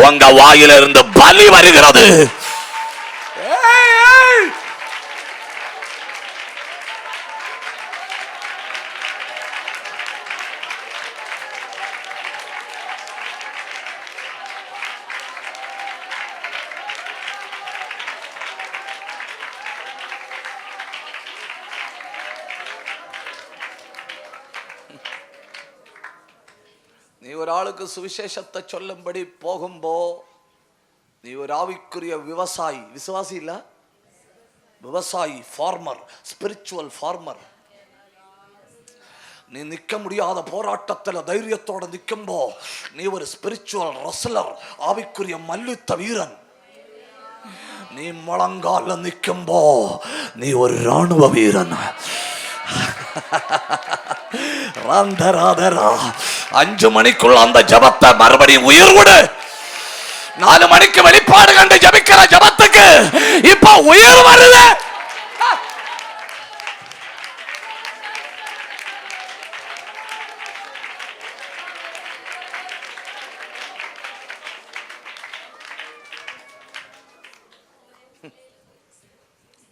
உங்க வாயிலிருந்து பலி வருகிறது. நீ ஒரு ஆளுக்கு சுவிசேஷத்தை சொல்லும்படி போகும்போ நீ ஒரு ஆவிக்குரிய விவசாயி, விசுவாசி இல்ல, விவசாயி, ஃபார்மர், ஸ்பிரிச்சுவல் ஃபார்மர். நீ நிக்க முடியாத போராட்டத்துல தைரியத்தோட நிக்கும்போ நீ ஒரு ஸ்பிரிச்சுவல் ரெஸ்லர், ஆவிக்குரிய மல்யுத்த வீரன். நீ முழங்கால நிக்கும்போ நீ ஒரு ராணுவ வீரன். 5 மணிக்குள்ள அந்த ஜபத்தை மறுபடியும் உயிர் விடு. 4 மணிக்கு வெளிப்பாடு கண்டு ஜபிக்கிற ஜபத்துக்கு இப்ப உயிர் வருது.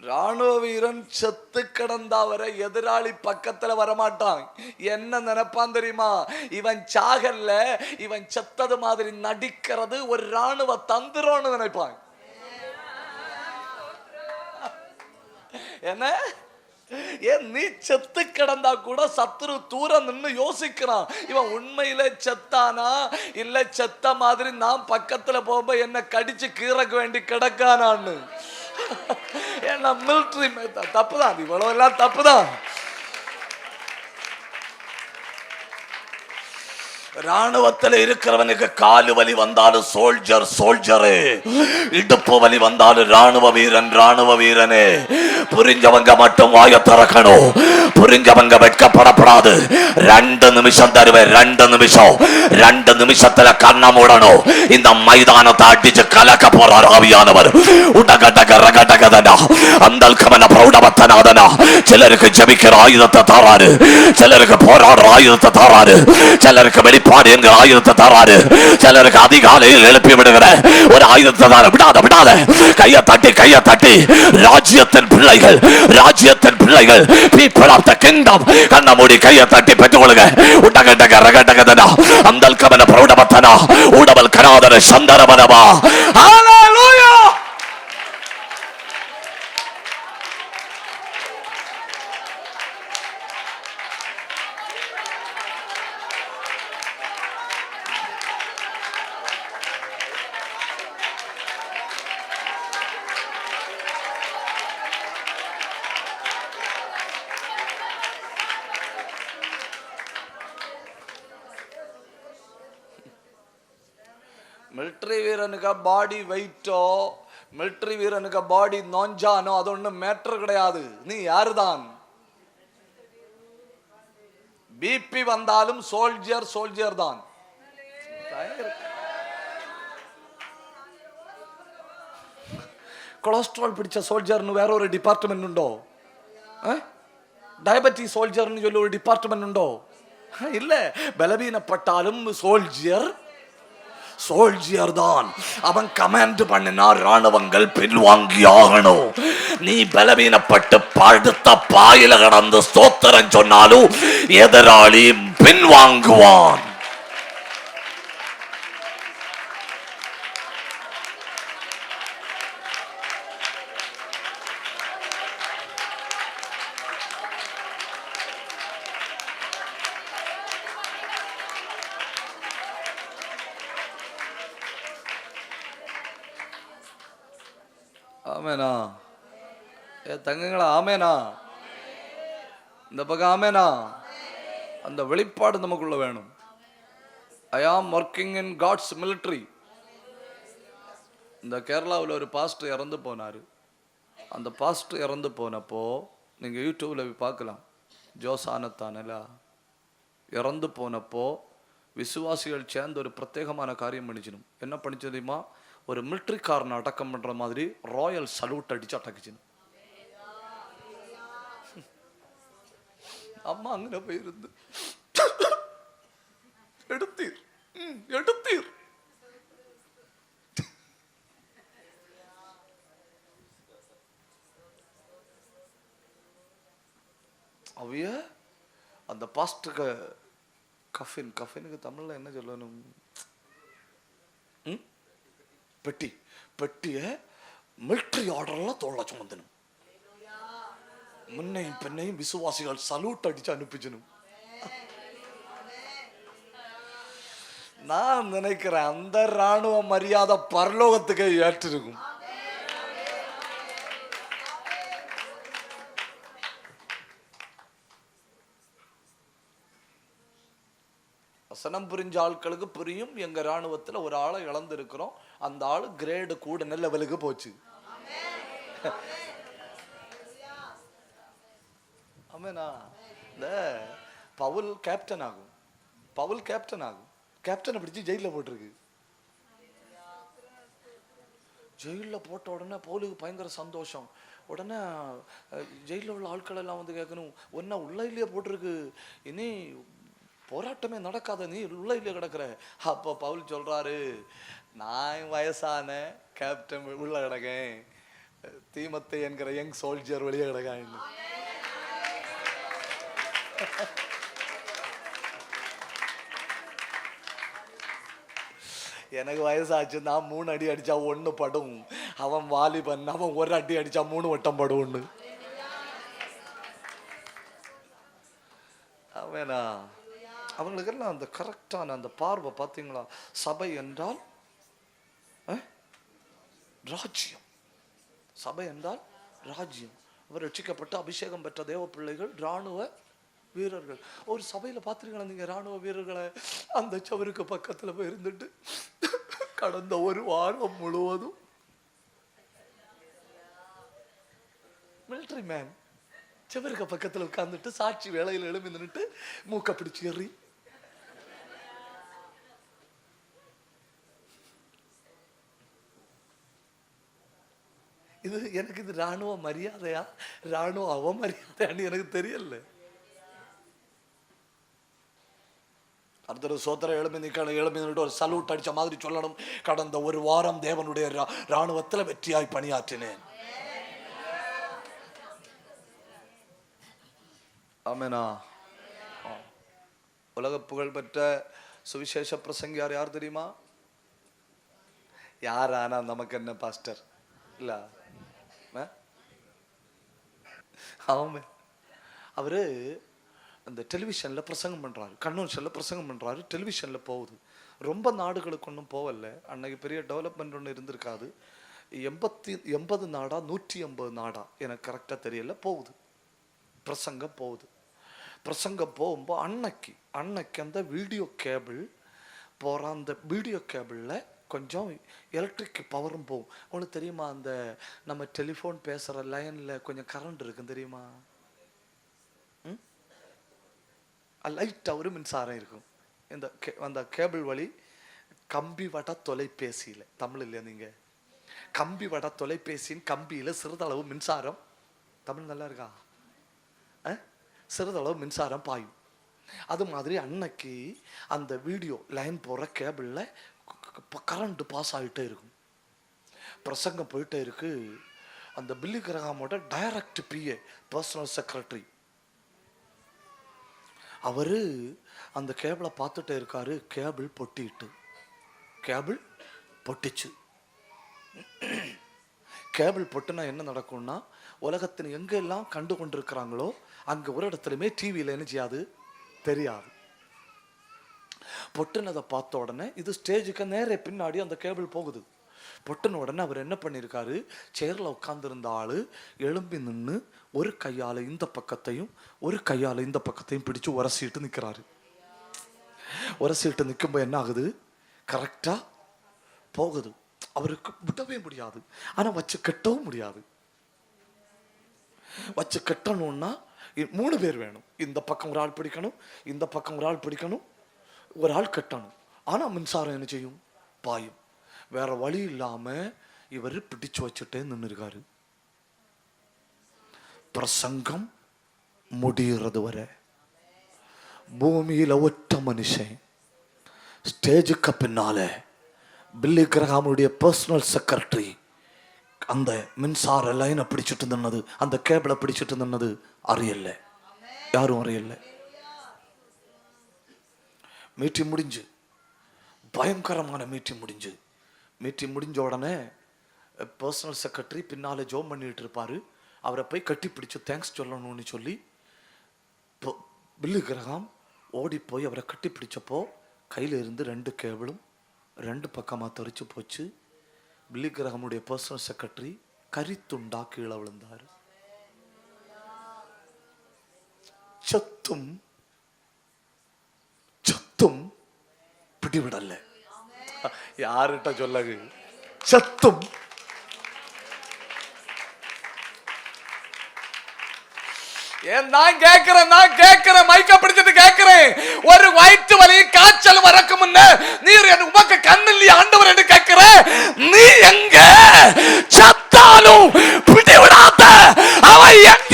ராணுவ வீரன் செத்து கிடந்தா வரை எதிராளி பக்கத்துல வரமாட்டான். என்ன நினைப்பான் தெரியுமா? இவன் சாகல்ல, இவன் செத்தது மாதிரி நடிக்கிறது ஒரு ராணுவ தந்திரம்னு நினைப்பான். என்ன ஏன் நீ செத்து கிடந்தா கூட சத்துரு தூரம் நின்று யோசிக்கிறான், இவன் உண்மையில செத்தானா இல்ல செத்த மாதிரி நான் பக்கத்துல போக என்ன கடிச்சு கீறக்க வேண்டி கிடக்கானான்னு. ஏன்னா மிலிட்டரி தப்புதான், இவ்வளவு எல்லாம் தப்புதான். ராணுவத்தில் இருக்கிறவனுக்கு காலு வலி வந்தாலும் சோல்ஜர் சோல்ஜரு, இடுப்பு வலி வந்தாலும் ராணுவ வீரன் ராணுவ வீரனே. புரிஞ்சவங்க மட்டும் வாய திறக்கணும், புரிஞ்சவங்க வெட்கப்படப்படாது. 2 நிமிஷம் தருவேன், 2 நிமிஷம். 2 நிமிஷத்துல கண்ண மூடணும். இந்த மைதானத்தை அடிச்சு கலக்க போறார் ஆவியானவர். சிலருக்கு ஜபிக்கிற ஆயுதத்தை தாராரு, சிலருக்கு போராடுற ஆயுதத்தை தாராரு, சிலருக்கு வெளிப்பாடு என்கிற ஆயுதத்தை தாராரு, சிலருக்கு அதிகாலையில் எழுப்பி விடுகிற ஒரு ஆயுதத்தை தார. விடாத விடாத, கையை தட்டி ராஜ்யத்தின் பிள்ளைகள், ராஜ்யத்தின் பிள்ளைகள், people of the kingdom, கண்ண மூடி கையை தட்டி பெற்றுக்கொள்ளுங்க. உடகடக ரகடகதனா அந்தல் கமன பிரௌடபத்தனா உடபல் கனாதர சந்தரபனவா. ஹalleluya. மிலிட்டரி வீரனுக்கு பாடி வெயிட்டோ, மிலிட்டரி வீரனுக்கு பாடி நோஞ்சானோ அது ஒன்றும் மேட்டர் கிடையாது. நீ யாருதான்? பிபி வந்தாலும் சோல்ஜர் சோல்ஜர் தான். கொலஸ்ட்ரால் பிடிச்ச சோல்ஜர்னு வேற ஒரு டிபார்ட்மெண்ட் உண்டோ? டயபெட்டிஸ் சோல்ஜர்னு சொல்லி ஒரு டிபார்ட்மெண்ட் உண்டோ? இல்ல. பலவீனப்பட்டாலும் சோல்ஜர் சோல்ஜியர் தான். அவன் கமாண்ட் பண்ணினா ராணுவங்கள் பின்வாங்கி ஆகணும். நீ பலவீனப்பட்டு படுத்த பாயில கடந்து ஸ்தோத்திரம் சொன்னாலும் எதிராளி பின்வாங்குவான். ஆமேனா? தங்கங்களா ஆமேனா? இந்த பக்கம் ஆமேனா? அந்த வெளிப்பாடு நமக்குள்ள வேணும். ஐ ஆம் ஒர்க்கிங் இன் காட்ஸ் மிலிட்டரி. இந்த கேரளாவில் ஒரு பாஸ்டர் இறந்து போனார். அந்த பாஸ்டர் இறந்து போனப்போ நீங்கள் யூடியூப்ல போய் பார்க்கலாம். ஜோசானத்தானல இறந்து போனப்போ விசுவாசிகள் சேர்ந்து ஒரு பிரத்யேகமான காரியம் பண்ணிச்சிடும். என்ன பண்ணிச்சு தெரியுமா? ஒரு மிலிட்ரிக்காரனை அடக்கம் பண்ற மாதிரி ராயல் சல்யூட் அடிச்சு அடக்குச்சு. அம்மா அங்கே போயிருந்து எடுத்தீர் எடுத்தீர். அவைய அந்த பாஸ்டருக்கு கஃபினுக்கு தமிழ்ல என்ன சொல்லணும்? பெட்டி பெட்டிய மிலிட்ரி ஆர்டர்ல தோள சுமந்தனும், முன்னையும் பெண்ணையும் விசுவாசிகள் சல்யூட் அடிச்சு அனுப்பிச்சனும். நான் நினைக்கிறேன் அந்த ராணுவ மரியாதை பரலோகத்துக்கு ஏற்றிருக்கும். வசனம் புரிஞ்ச ஆட்களுக்கு புரியும். எங்க ராணுவத்துல ஒரு ஆளை இழந்து இருக்கிறோம். அந்த ஆளு கிரேடு கூட லெவலுக்கு போச்சு. ஆமேனா? இந்த பவுல் கேப்டன் ஆகும், பவுல் கேப்டன் ஆகும். கேப்டனை பிடிச்சி ஜெயில போட்டிருக்கு. ஜெயில போட்ட உடனே பவுலுக்கு பயங்கர சந்தோஷம். உடனே ஜெயில உள்ள ஆட்கள் எல்லாம் வந்து கேட்கணும், ஒன்னா உள்ள இல்லையே போட்டிருக்கு, இனி போராட்டமே நடக்காத, நீ உள்ள இல்லையே கிடக்குற. அப்ப பவுல் சொல்றாரு, நான் வயசான கேப்டன் உள்ள கிடக்கேன், தீமத்தை என்கிற யங் சோல்ஜர் வெளியே கிடக்கான். எனக்கு வயசாச்சு, நான் 3 அடி அடிச்சா 1 படும், அவன் வாலிபன், அவன் 1 அடி அடிச்சா 3 வட்டம் படும். அவனா அவங்களுக்கெல்லாம் அந்த கரெக்டான அந்த பார்வை பார்த்தீங்களா? சபை என்றால் ராஜ்யம், சபை என்றால் ராஜ்யம். அவர் ரட்சிக்கப்பட்டு அபிஷேகம் பெற்ற தேவ பிள்ளைகள், ராணுவ வீரர்கள். ஒரு சபையில பார்த்துருக்கீங்களா நீங்க ராணுவ வீரர்களை? அந்த சவருக்கு பக்கத்துல போய் இருந்துட்டு கடந்த 1 வாரம் முழுவதும் மிலிட்டரி மேன் செவருக்கு பக்கத்துல உட்கார்ந்துட்டு சாட்சி வேலையில் எழுப்பி நின்றுட்டு மூக்க பிடிச்சு எறி. இது எனக்கு இது ராணுவ மரியாதையா ராணுவ அவமரியாதையான்னு எனக்கு தெரியல. அடுத்த சோத்திர எழுப்பி நிக்கணும், எழுப்பி நின்றுட்டு ஒரு சல்யூட் அடிச்ச மாதிரி சொல்லணும், கடந்த 1 வாரம் தேவனுடைய ராணுவத்தில் வெற்றியாய் பணியாற்றினேன். ஆமெனா? உலக புகழ் பெற்ற சுவிசேஷ பிரசங்கி யார் தெரியுமா? யார் ஆனா நமக்கு என்ன பாஸ்டர் இல்ல? அவரு அந்த டெலிவிஷன்ல பிரசங்கம் பண்றாரு, கன்வென்ஷன்ல பிரசங்கம் பண்றாரு, டெலிவிஷன்ல போகுது. ரொம்ப நாடுகளுக்கு ஒன்றும் போகல, அன்னைக்கு பெரிய டெவலப்மெண்ட் ஒன்று இருந்திருக்காது. 80 நாடா 180 நாடா எனக்கு கரெக்டா தெரியல, போகுது பிரசங்கம் போகுது. பிரசங்கம் போகும்போது அன்னைக்கு அந்த வீடியோ கேபிள் போகிற அந்த வீடியோ கேபிளில் கொஞ்சம் எலக்ட்ரிக் பவரும் போகும். உங்களுக்கு தெரியுமா? அந்த நம்ம டெலிஃபோன் பேசுகிற லைனில் கொஞ்சம் கரண்ட் இருக்குன்னு தெரியுமா? லைட்டாக ஒரு மின்சாரம் இருக்கும். அந்த கேபிள் வழி கம்பி வட தொலைபேசியில், தமிழ் இல்லையா நீங்கள்? கம்பி வட தொலைபேசியின் கம்பியில் சிறிதளவு மின்சாரம், தமிழ் நல்லா இருக்கா? சிறிதளவு மின்சாரம் பாயும். அது மாதிரி அன்னைக்கு அந்த வீடியோ லைன் போகிற கேபிளில் கரண்ட் பாஸ் ஆகிட்டே இருக்கும். பிரசங்கம் போயிட்டே இருக்கு. அந்த பில்லி கிரஹாமோட டைரக்ட் பிஏ, பர்சனல் செக்ரட்டரி, அவரு அந்த கேபிளை பார்த்துட்டே இருக்காரு. கேபிள் பொட்டிச்சு. கேபிள் பொட்டுனா என்ன நடக்கும்னா, உலகத்தின் எங்கெல்லாம் கண்டு கொண்டிருக்கிறாங்களோ அங்க ஒரு இடத்துலையுமே டிவியில் என்ன செய்யாது தெரியாது. பொட்டுனதை பார்த்த உடனே இது ஸ்டேஜுக்கு நேரே பின்னாடி அந்த கேபிள் போகுது. பொட்டுன உடனே அவர் என்ன பண்ணியிருக்காரு, சேர்ல உட்கார்ந்துருந்த ஆளு எழும்பி நின்று ஒரு கையால இந்த பக்கத்தையும் ஒரு கையால இந்த பக்கத்தையும் பிடிச்சு உரசிட்டு நிற்கிறாரு. உரசிட்டு நிற்கும்போது என்ன ஆகுது, கரெக்டா போகுது. அவருக்கு விடவே முடியாது, ஆனா வச்சு கட்டவும் முடியாது. வச்சு கட்டணும்னா 3 பேர் வேணும். இந்த பக்கம் ஒரு ஆள் பிடிக்கணும், இந்த பக்கம் ஒரு ஆள் பிடிக்கணும், ஒரு ஆள் கட்டணும். ஆனா மின்சாரம் என்ன செய்யும், பாயும். வேற வழி இல்லாம இவர் பிடிச்சு வச்சுட்டே நின்று இருக்காரு. பிரசங்கம் முடிகிறது வரை பூமியில ஒற்ற மனுஷன் ஸ்டேஜுக்கு பின்னால பில்லி கிரஹாமுடைய பர்சனல் செக்ரட்டரி அந்த மின்சார லைனை பிடிச்சிட்டு நின்னது, அந்த கேபிளை பிடிச்சிட்டு நின்னது அறியல, யாரும் அறியல. மீட்டிங் முடிஞ்சு, பயங்கரமான மீட்டிங் முடிஞ்ச உடனே பர்சனல் செக்ரட்டரி பின்னால ஜோம் பண்ணிட்டு இருப்பாரு. அவரை போய் கட்டி பிடிச்சு தேங்க்ஸ் சொல்லணும்னு சொல்லி பில்லி கிரஹாம் ஓடி போய் அவரை கட்டி பிடிச்சப்போ கையில இருந்து 2 கேபிளும் 2 பக்கமா தெரிச்சு போச்சு. பில்லி கிரஹாமுடைய பர்சனல் செக்ரட்டரி கரித்துண்டா கீழே விழுந்தாரு. சத்தும் பிடிவிடல. யாருகிட்ட சொல்லகு? சத்தும் நான் கேட்கிறேன் மைக்க பிடிச்சிட்டு கேட்கிறேன். ஒரு வயிற்று வலி காய்ச்சல் வரக்கு முன்ன நீர் உமக்கு கண்ணில் ஆண்டவர் என்று கேட்கிற நீ எங்க சத்தாலும் பிடிவிடாத அவன் எங்க?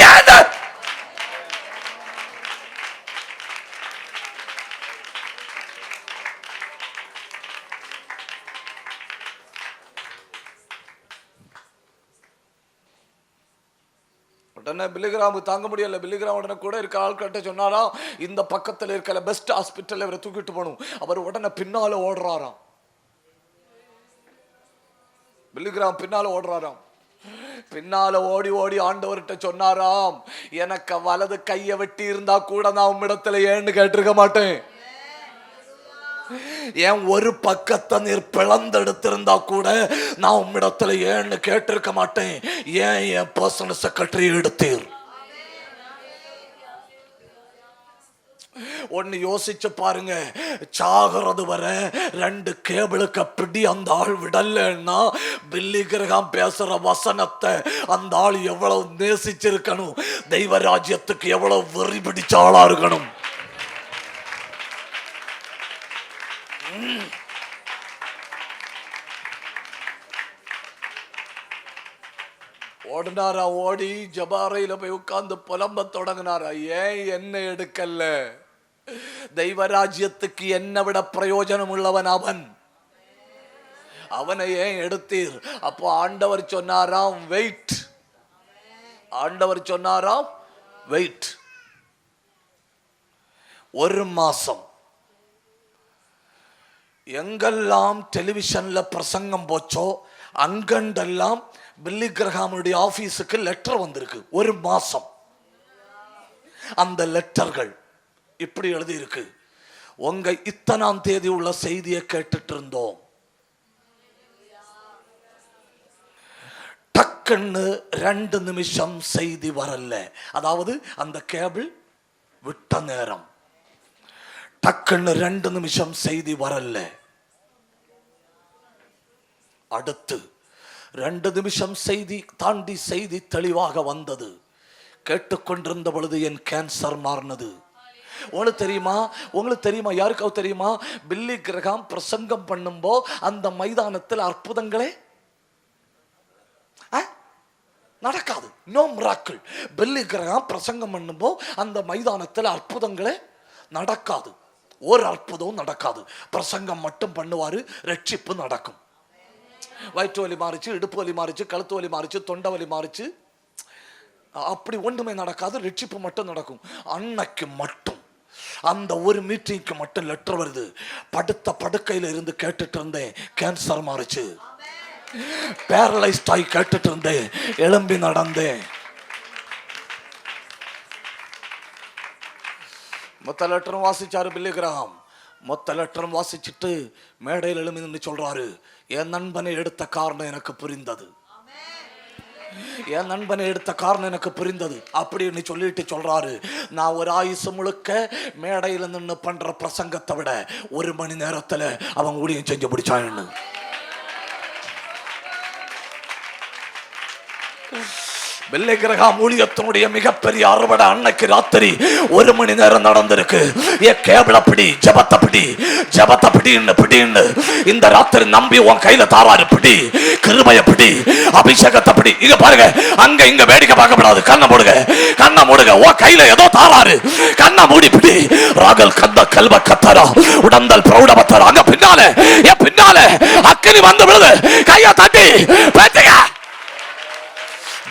உடனே பில்லிகிராமு தாங்க முடியல. பில்லிகிராம் உடனே கூட இருக்க ஆட்கள்கிட்ட சொன்னாராம், இந்த பக்கத்தில் இருக்கிற பெஸ்ட் ஹாஸ்பிட்டல் இவரை தூக்கிட்டு போகணும். அவர் உடனே பின்னால ஓடுறாராம். பில்லிகிராம் பின்னால ஓடுறாராம். பின்னால ஓடி ஆண்டவர்கிட்ட சொன்னாராம், எனக்கு வலது கையை வெட்டி இருந்தா கூட நான் உம்மிடத்துல ஏன்னு கேட்டிருக்க மாட்டேன். ஏன் ஒரு பக்கத்தை நீர் பிளந்தெடுத்திருந்தா கூட நான் உம்மிடத்துல ஏன்னு கேட்டிருக்க மாட்டேன். ஏன் என் பர்சனல் செக்ரட்டரி எடுத்தீர்? ஒன்னு யோசிச்சு பாருங்க. சாகிறது வரை 2 கேபிளுக்கு பிடி அந்த ஆள் விடலன்னா பில்லி கிரஹாம் பேசுற வசனத்தை அந்த ஆள் எவ்வளவு நேசிச்சிருக்கணும், தெய்வ ராஜ்யத்துக்கு எவ்வளவு வெறி பிடிச்ச ஆளா இருக்கணும். ஓடினாரா, ஓடி ஜபாரையில போய் உட்கார்ந்து புலம்ப தொடங்கினாரா, ஏன் என்ன எடுக்கல? தெய்வ ராஜ்யத்துக்கு என்னை விட பிரயோஜனம் உள்ளவன் அவன், அவனை ஏன் எடுத்தீர்? அப்போ ஆண்டவர் சொன்னாராம் வெயிட். ஆண்டவர் சொன்னாராம் வெயிட். 1 மாசம் எங்கெல்லாம் டெலிவிஷன்ல பிரசங்கம் போச்சோ அங்கண்டெல்லாம் பில்லி கிரஹாமுடைய ஆபீஸுக்கு லெட்டர் வந்திருக்கு. 1 மாசம். அந்த லெட்டர்கள் இப்படி எழுதி இருக்கு, உங்க இத்தனாம் தேதி உள்ள செய்தியை கேட்டுட்டு இருந்தோம், டக்குன்னு 2 நிமிஷம் செய்தி வரல. அதாவது அந்த கேபிள் விட்ட நேரம், டக்குன்னு 2 நிமிஷம் செய்தி வரல. அடுத்து 2 நிமிஷம் செய்தி தாண்டி செய்தி தெளிவாக வந்தது. கேட்டுக்கொண்டிருந்த பொழுது என் கேன்சர் மாறினது. உங்களுக்கு தெரியுமா யாருக்காவது தெரியுமா? பில்லி கிரஹாம் பிரசங்கம் பண்ணும்போ அந்த மைதானத்தில் அற்புதங்களே நடக்காது. No miracle. பில்லி கிரஹாம் பிரசங்கம் பண்ணும்போ அந்த மைதானத்தில் அற்புதங்களே நடக்காது. ஒரு அற்புதம் நடக்காது. பிரசங்கம் மட்டும் பண்ணுவாரு, ரட்சிப்பு நடக்கும். வயிற்று வலி மாறிச்சு, இடுப்பு வலி மாறிச்சு, கழுத்து வலி மாறிச்சு, தொண்டை வலி மாறிச்சு, அப்படி ஒன்றுமே நடக்காது. ரட்சிப்பு மட்டும் நடக்கும். அன்னைக்கு மட்டும் அந்த ஒரு மீட்டிங்க்கு மட்டும் லெட்டர் வருது. படுத்த படுக்கையில இருந்து கேட்டுட்டு இருந்தேன், கேன்சர் மாறிச்சு. பேரலைஸ்ட் ஆகி கேட்டுட்டு இருந்தேன், எழும்பி நடந்தேன். மொத்த லெட்டரும் வாசிச்சாரு பில்லி கிரஹாம். மொத்த லெட்டரும் வாசிச்சுட்டு மேடையில் எழும்பி நின்று சொல்றாரு, என் நண்பனை எடுத்த காரணம் எனக்கு புரிந்தது, என் நண்பனை எடுத்த காரணம் எனக்கு புரிந்தது அப்படின்னு சொல்லிட்டு சொல்றாரு, நான் ஒரு ஆயுசு முழுக்க மேடையில் நின்று பண்ற பிரசங்கத்தை விட 1 மணி நேரத்துல அவன் ஊழியம் செஞ்சு முடிச்சான்னு. பெல்லேகிரகாம் ஊழியத்தினுடைய மிகப்பெரிய அறுவடை அன்னைக்கு ராத்திரி 1 மணி நேரம் நடந்திருக்கு. கேபிள பிடி, ஜபத்தை பிடி, ஜபத்தை பிடின்னு இந்த ராத்திரி நம்பி உன் கையில தாராரு பிடி, கிருபைய பிடி, அபிஷேகத்தை பிடி. இங்க பாருங்க, அங்க இங்க வேடிக்கை பார்க்கப்படாது. கண்ணை மூடுங்க, கண்ணை மூடுங்க. உன் கையில ஏதோ தாராரு, கண்ணை மூடி பிடி. ராகல் கந்த கல்வ கத்தரா உடந்தல் பிரௌடபத்தரா. அங்க பின்னால அக்கினி வந்து விழுது. கையை தட்டி பேசுங்க.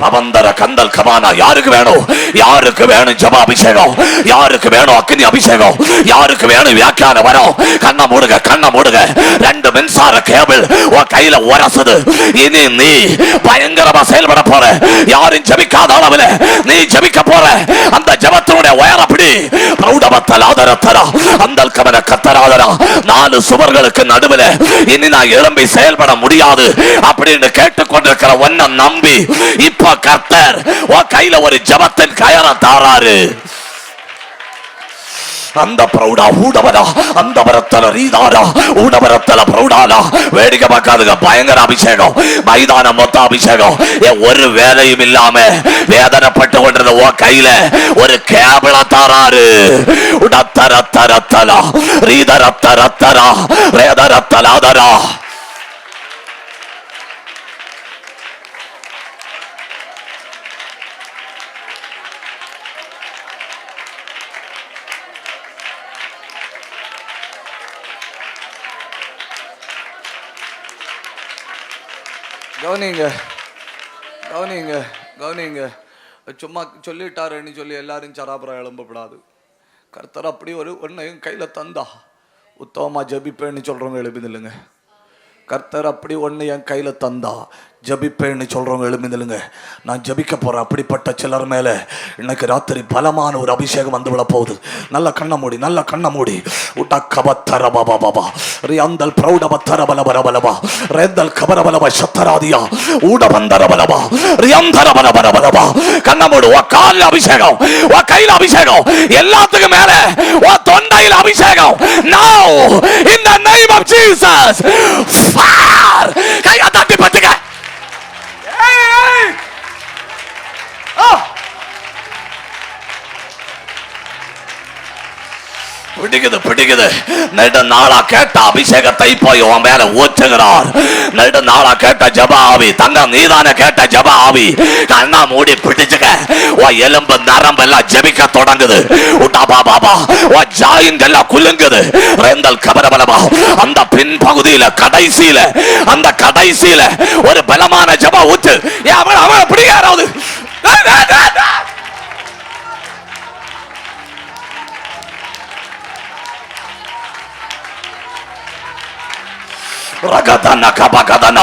பவந்தர கந்தல் கபானா. யாருக்கு வேணும்? யாருக்கு வேணும் ஜப அபிஷேகம்? யாருக்கு வேணும் அக்னி அபிஷேகம்? யாருக்கு வேணும் வியாக்கியான வரம்? கண்ணை மூடுங்க, கண்ணை மூடுங்க. 2 மின்சார கேபிள் உன் கையில உரசுது. இனி நீ பயங்கரமா செயல்பட போற. யாரும் ஜபிக்காத அளவுல நீ ஜபிக்க போற. அந்த ஜபத்தினுடைய உயரப்படி பிரௌடபத்தல் ஆதரத்தரா அந்தல் கமன கத்தராதரா. 4 சுவர்களுக்கு நடுவுல இனி நான் எழும்பி செயல்பட முடியாது அப்படின்னு கேட்டுக்கொண்டிருக்கிற ஒன்ன நம்பி இப்ப கர்த்தர் உன் கையில ஒரு ஜபத்தின் கயரை தாராரு. அந்த பிரௌடா ஊடவரா, அந்த வரத்தல ரீதாரா, ஊடவரத்தல பிரௌடாலா. வேடிக்கை பார்க்காதுங்க. பயங்கர அபிஷேகம், மைதான மொத்த அபிஷேகம். ஒரு வேலையும் இல்லாம வேதனைப்பட்டு கொண்டிருந்த உன் கையில ஒரு கேபிள தாராரு. உடத்தரத்தரத்தலா ரீதரத்தரத்தரா ரேதரத்தலாதரா. கவனிங்க, கவனிங்க, கவனிங்க. சும்மா சொல்லிட்டாருன்னு சொல்லி எல்லாரும் சராபரம் எழும்பப்படாது. கர்த்தர் அப்படி ஒன்னையும் கையில் தந்தா உத்தமமாக ஜபிப்பேன்னு சொல்கிறவங்க எழுப்பிதில்லுங்க. கர்த்தர் அப்படி ஒன்று என் கையில் தந்தா ஜபிப்பேன்னு சொல்றவங்க எழுமிதலுங்க. நான் ஜபிக்க போறேன். அப்படிப்பட்ட சிலர் மேல இன்னைக்கு ராத்திரி பலமான ஒரு அபிஷேகம் வந்து விட போகுது. நல்ல கண்ண மூடி, நல்ல கண்ண மூடி. உடக்கபத்தர பாபா ரியாந்தல் பிரௌடபத்தர பலபரபலபா ரேந்தல் கபரபலபா சத்தராதியா ஊடபந்தரபலபா ரியாந்தர பலபரபலபா. கண்ண மூடு. உன் காலில் அபிஷேகம், உன் கையில் அபிஷேகம், எல்லாத்துக்கும் மேல உன் தொண்டையில் அபிஷேகம். Now in the name of Jesus, fire. கையை தட்டி பத்துங்க. பிடிக்குது, பிடிக்குது. நெடு நாளா கேட்ட அபிஷேகத்தை போய் உன் மேல ஊற்றுகிறார். நெடு நாளா கேட்ட ஜப ஆவி, தங்க நீதான கேட்ட ஜப ஆவி. கண்ணா மூடி பிடிச்சுக்க. உன் எலும்பு நரம்பு எல்லாம் ஜபிக்க தொடங்குது. உட்டாபா பாபா உன் ஜாயின் எல்லாம் குலுங்குது. ரேந்தல் கபரபலமா. அந்த பின் பகுதியில கடைசியில, அந்த கடைசியில ஒரு பலமான ஜப ஊத்து. அவன் அப்படி யாராவது ரகதன கபகதன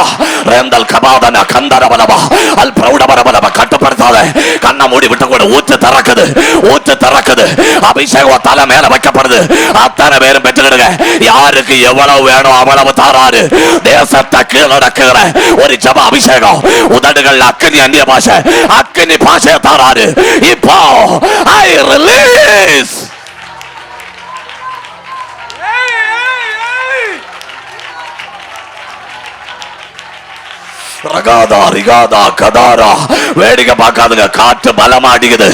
ரேந்தல் கபாதன கந்தரபலபா அல் பிரௌடபரபலபா. கட்டுப்படுத்தாத. கண்ணை மூடி விட்டு கூட ஊத்து திறக்குது, ஊத்து திறக்குது. அபிஷேகம் தலை மேல வைக்கப்படுது. அத்தனை பேரும் பெற்றுக்கிடுங்க. யாருக்கு எவ்வளவு வேணும் அவ்வளவு தாராரு. தேசத்தை கீழடக்குகிற ஒரு ஜப அபிஷேகம். உதடுகள் அக்கினி அந்நிய பாஷை, அக்கினி பாஷையை தாராரு. இப்போ ஐ ரிலீஸ். ரகாதா ரிகாதா கதாரா. வேடிக்கை பார்க்காதுங்க. காற்று பலமாடிக்குது.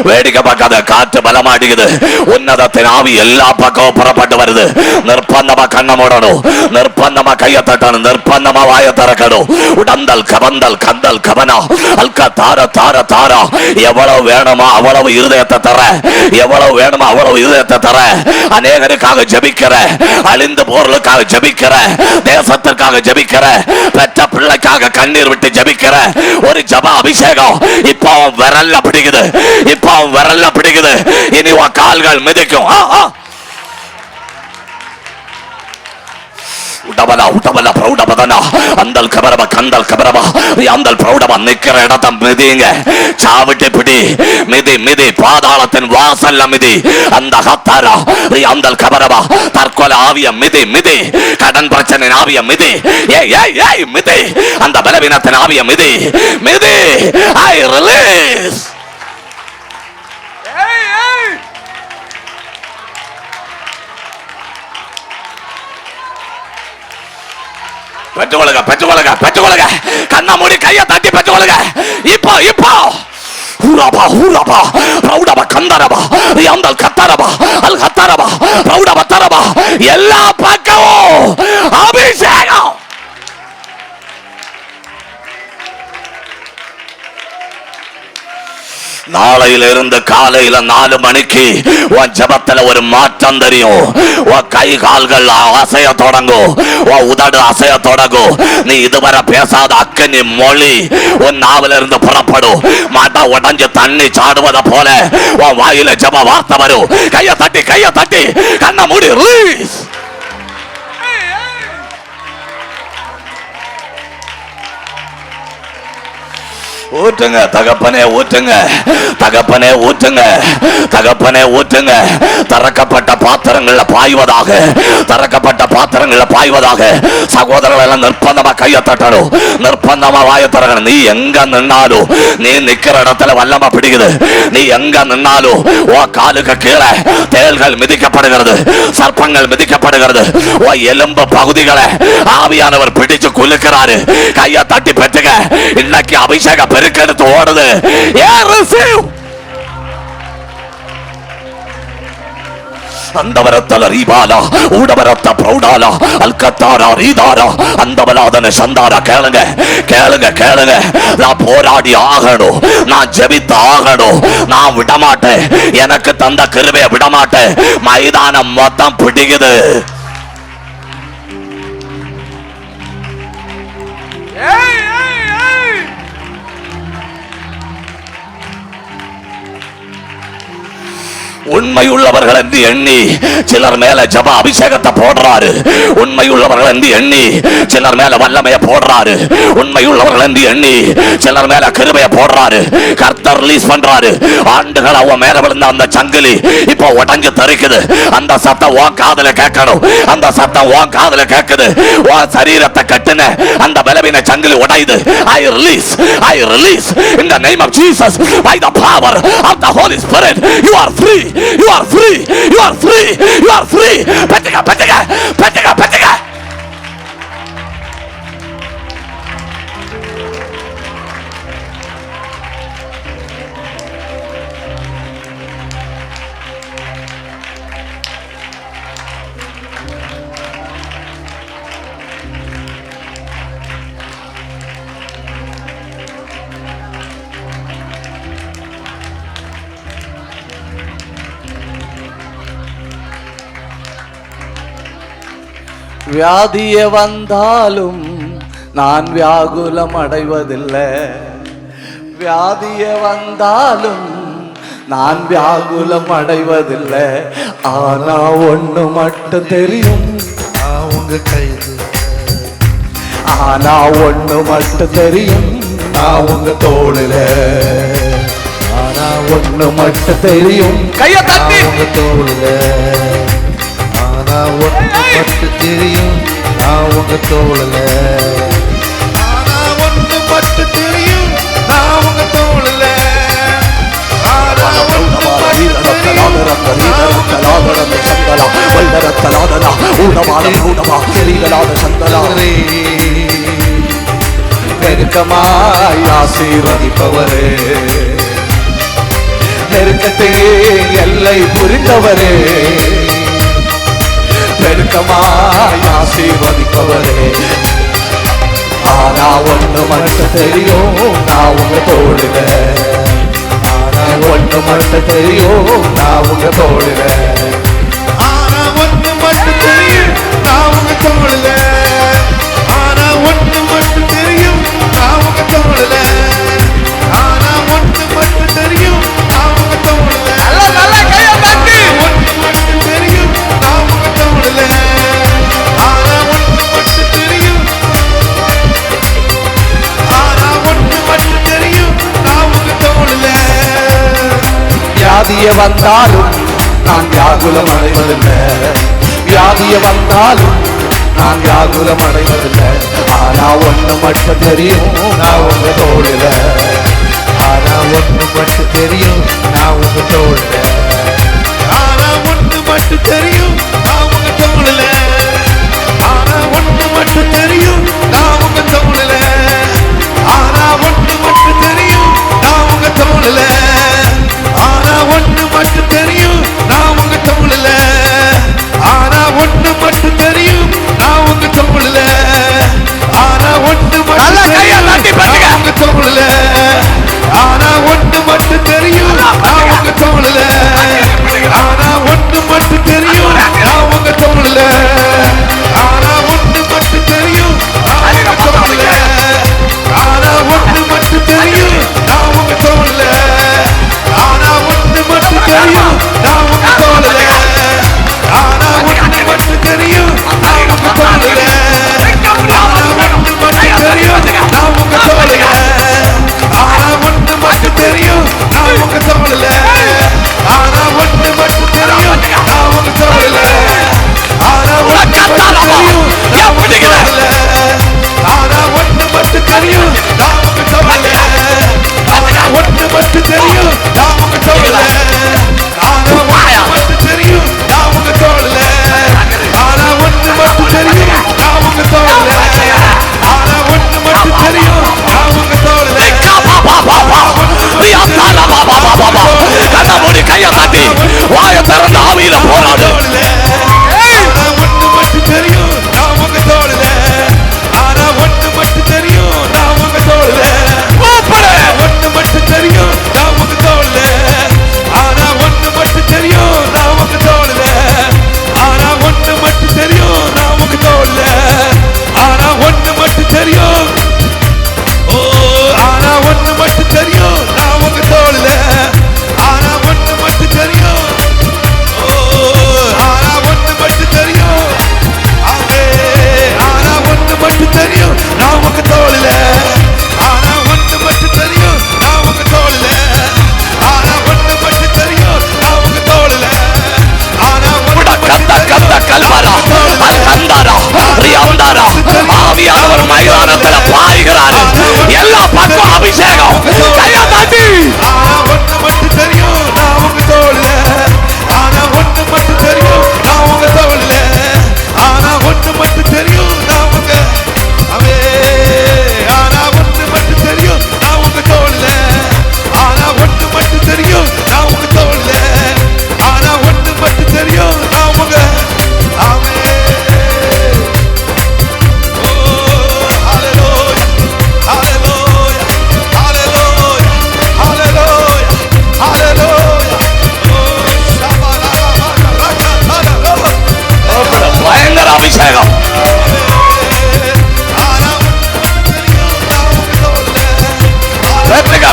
வேடிக்கை பார்க்காத. காற்று பலமாடிக்குது. உன்னதத்தின் ஆவி எல்லா பக்கமும் புறப்பட்டு வருது. நிர்பந்தமா கண்ண மூடணும், நிர்பந்தமா கைய தட்டணும், நிர்பந்தமா வாய திறக்கணும். உடந்தல் கபந்தல் கந்தல் கபனா அல்க தார தார தாரா. எவ்வளவு வேணுமோ அவ்வளவு இருதயத்தை தர, எவ்வளவு வேணுமோ அவ்வளவு இருதயத்தை தர. அநேகருக்காக ஜபிக்கிற, அழிந்து போர்களுக்காக ஜபிக்கிற, தேசத்திற்காக ஜபிக்கிற, பெற்ற பிள்ளைக்காக கண்ணீர் விட்டு ஜபிக்கிற ஒரு ஜப அபிஷேகம் இப்போ விரல்ல பிடிக்குது, இப்போ விரல்ல பிடிக்குது. இனி உன் கால்கள் மிதிக்கும். உடபலா உடபலா பிரௌடபதனா அந்தல் கபரப கந்தல் கபரபா அந்தல் பிரௌடபா. நிக்கிற இடத்தை மிதிங்க. சாவிட்டு பிடி. மிதி மிதி. பாதாளத்தின் வாசல்ல மிதி. அந்த ஹத்தாரா அந்தல் கபரபா. தற்கொலை ஆவிய மிதி மிதி. கடன் பிரச்சனை ஆவிய மிதி. ஏய் மிதி. அந்த பலவீனத்தின் ஆவிய மிதி மிதி. ஐ ரிலீஸ். பெற்றுக்கொள்ளுங்க, பெற்றுக்கொள்ளுங்க, பெற்றுக்கொள்ளுங்க. கண்ணை மூடி கையை தட்டி பெற்றுக்கொள்ளுங்க. இப்போ இப்போ ஊரபா ஊரபா ரவுடபா கந்தரபா ரியாந்தல் கத்தரபா அல் கத்தரபா ரவுடபா தரபா எல்லா பக்கமும் அபிஷேகம். நாளையில இருந்து காலையில 4 மணிக்கு உன் ஜபத்துல ஒரு மாற்றம் தெரியும். உன் கை கால்கள் அசைய தொடங்கும், உன் உதடு அசைய தொடங்கும். நீ இதுவரை பேசாத அக்கனி மொழி உன் நாவில இருந்து புறப்படும். மாட்டா உடஞ்சு தண்ணி சாடுவத போல உன் வாயில ஜப வார்த்தை வரும். கைய தட்டி கண்ண மூடி ரிலீஸ். ஊற்றுங்க தகப்பனே, ஊற்றுங்க தகப்பனே, ஊற்றுங்க தகப்பனே, ஊற்றுங்க. திறக்கப்பட்ட பாத்திரங்கள்ல பாய்வதாக, திறக்கப்பட்ட பாத்திரங்கள்ல பாய்வதாக. சகோதரர்கள் எல்லாம் நிர்பந்தமா கையை தட்டணும், நிர்பந்தமா வாயை திறக்கணும். நீ எங்க நின்னாலும், நீ நிக்கிற இடத்துல வல்லமா பிடிக்குது. நீ எங்க நின்னாலும் உன் காலுக்கு கீழே தேள்கள் மிதிக்கப்படுகிறது, சர்ப்பங்கள் மிதிக்கப்படுகிறது. உன் எலும்பு பகுதிகளை ஆவியானவர் பிடிச்சு குலுக்கிறாரு. கையை தட்டி பெற்றுங்க. இன்னைக்கு அபிஷேக பெருக்கெடுத்து ஓடுது. அந்தவரத்தல ரீபாலா ஊடவரத்த பிரௌடாலா அல்கத்தாரா ரீதாரா அந்தவலாதன சந்தாரா. கேளுங்க கேளுங்க கேளுங்க. நான் போராடி ஆகணும், நான் ஜெபித்து ஆகணும். நான் விடமாட்டேன், எனக்கு தந்த கிருபையை விடமாட்டேன். மைதானம் மொத்தம் பிடிக்குது. உண்மையுள்ளவர்கள் என்று எண்ணி சிலர் மேல ஜப அபிஷேகத்தை போடுறாரு. உண்மையுள்ளவர்கள் என்று எண்ணி சிலர் மேல வல்லமையை போடுறாரு. உண்மையுள்ளவர்கள் என்று எண்ணி சிலர் மேல கிருபையை போடுறாரு. கர்த்தர் ரிலீஸ் பண்றாரு. ஆண்டுகள் அவன் மேல விழுந்த அந்த சங்கிலி இப்போ உடஞ்சு தரிக்குது. அந்த சத்தம் உன் காதுல கேட்கணும், அந்த சத்தம் உன் காதுல கேட்குது. உன் சரீரத்தை கட்டுன அந்த பலவீன சங்கிலி உடையுது. I release in the name of Jesus by the power of the Holy Spirit. You are free. You are free. You are free. You are free. Petiga, petiga, petiga, petiga. வியாதிய வந்தாலும் நான் வியாகுலம் அடைவதில்லை. வியாதிய வந்தாலும் நான் வியாகுலம் அடைவதில்லை. ஆனா ஒண்ணு மட்டும் தெரியும், அவங்க கைது. ஆனா ஒண்ணு மட்டும் தெரியும், நான் உங்க தோளில. ஆனா ஒண்ணு மட்டும் தெரியும், கைய தட்டி அவங்க தோளில. ஆனா ஒண்ணு மட்டும் தெரியும், அவங்க தோளில. ஆனா ஒண்ணு மட்டும் தெரியும், அவங்க தோளில. ஆனா ஒண்ணு மட்டும் நெருக்கமாய் ஆசீர்வதிப்பவரே, நெருக்கத்தே எல்லை புரிந்தவரே, நெருக்கமாய் ஆசீர்வதிப்பவரே. ஆனா ஒண்ணு மட்டும் தெரியும், நான் உங்க தோளுல. ஆனா ஒண்ணு மட்டும் தெரியும், நான் உங்க தோளுல. ஆனா ஒண்ணு மட்டும் தெரியும், நான் உங்க தோளுல. ஆனா ஒண்ணு மட்டும் தெரியும், நான் உங்க தோளுல. ஆனா ஒண்ணு மட்டும் தெரியும், நான் உங்க தோளுல. ஒண்ணு மட்டும் தெரியும், நான் உங்க தோளுல. ஆனா ஒண்ணு மட்டும் தெரியும், ஆனா ஒண்ணு மட்டும் தெரியும், நான் உங்க தோளுல. வியாதிய வந்தாலும் நான் வியாகுலம் அடைவதில்லை. வியாதிய வந்தாலும் நான் வியாகுலம் அடைவதில்லை. ஆனா ஒண்ணு மட்டும் தெரியும், நான் உங்க தோளுல. ஆனா ஒண்ணு மட்டும் தெரியும், நான் உங்க தோளுல. ஆனா ஒண்ணு மட்டும் தெரியும், நான் உங்க தோளுல. ஆனா ஒண்ணு மட்டும் தெரியும், நான் உங்க தோளுல. ஆனா ஒண்ணு மட்டும் தெரியும், நான் உங்க தோளுல.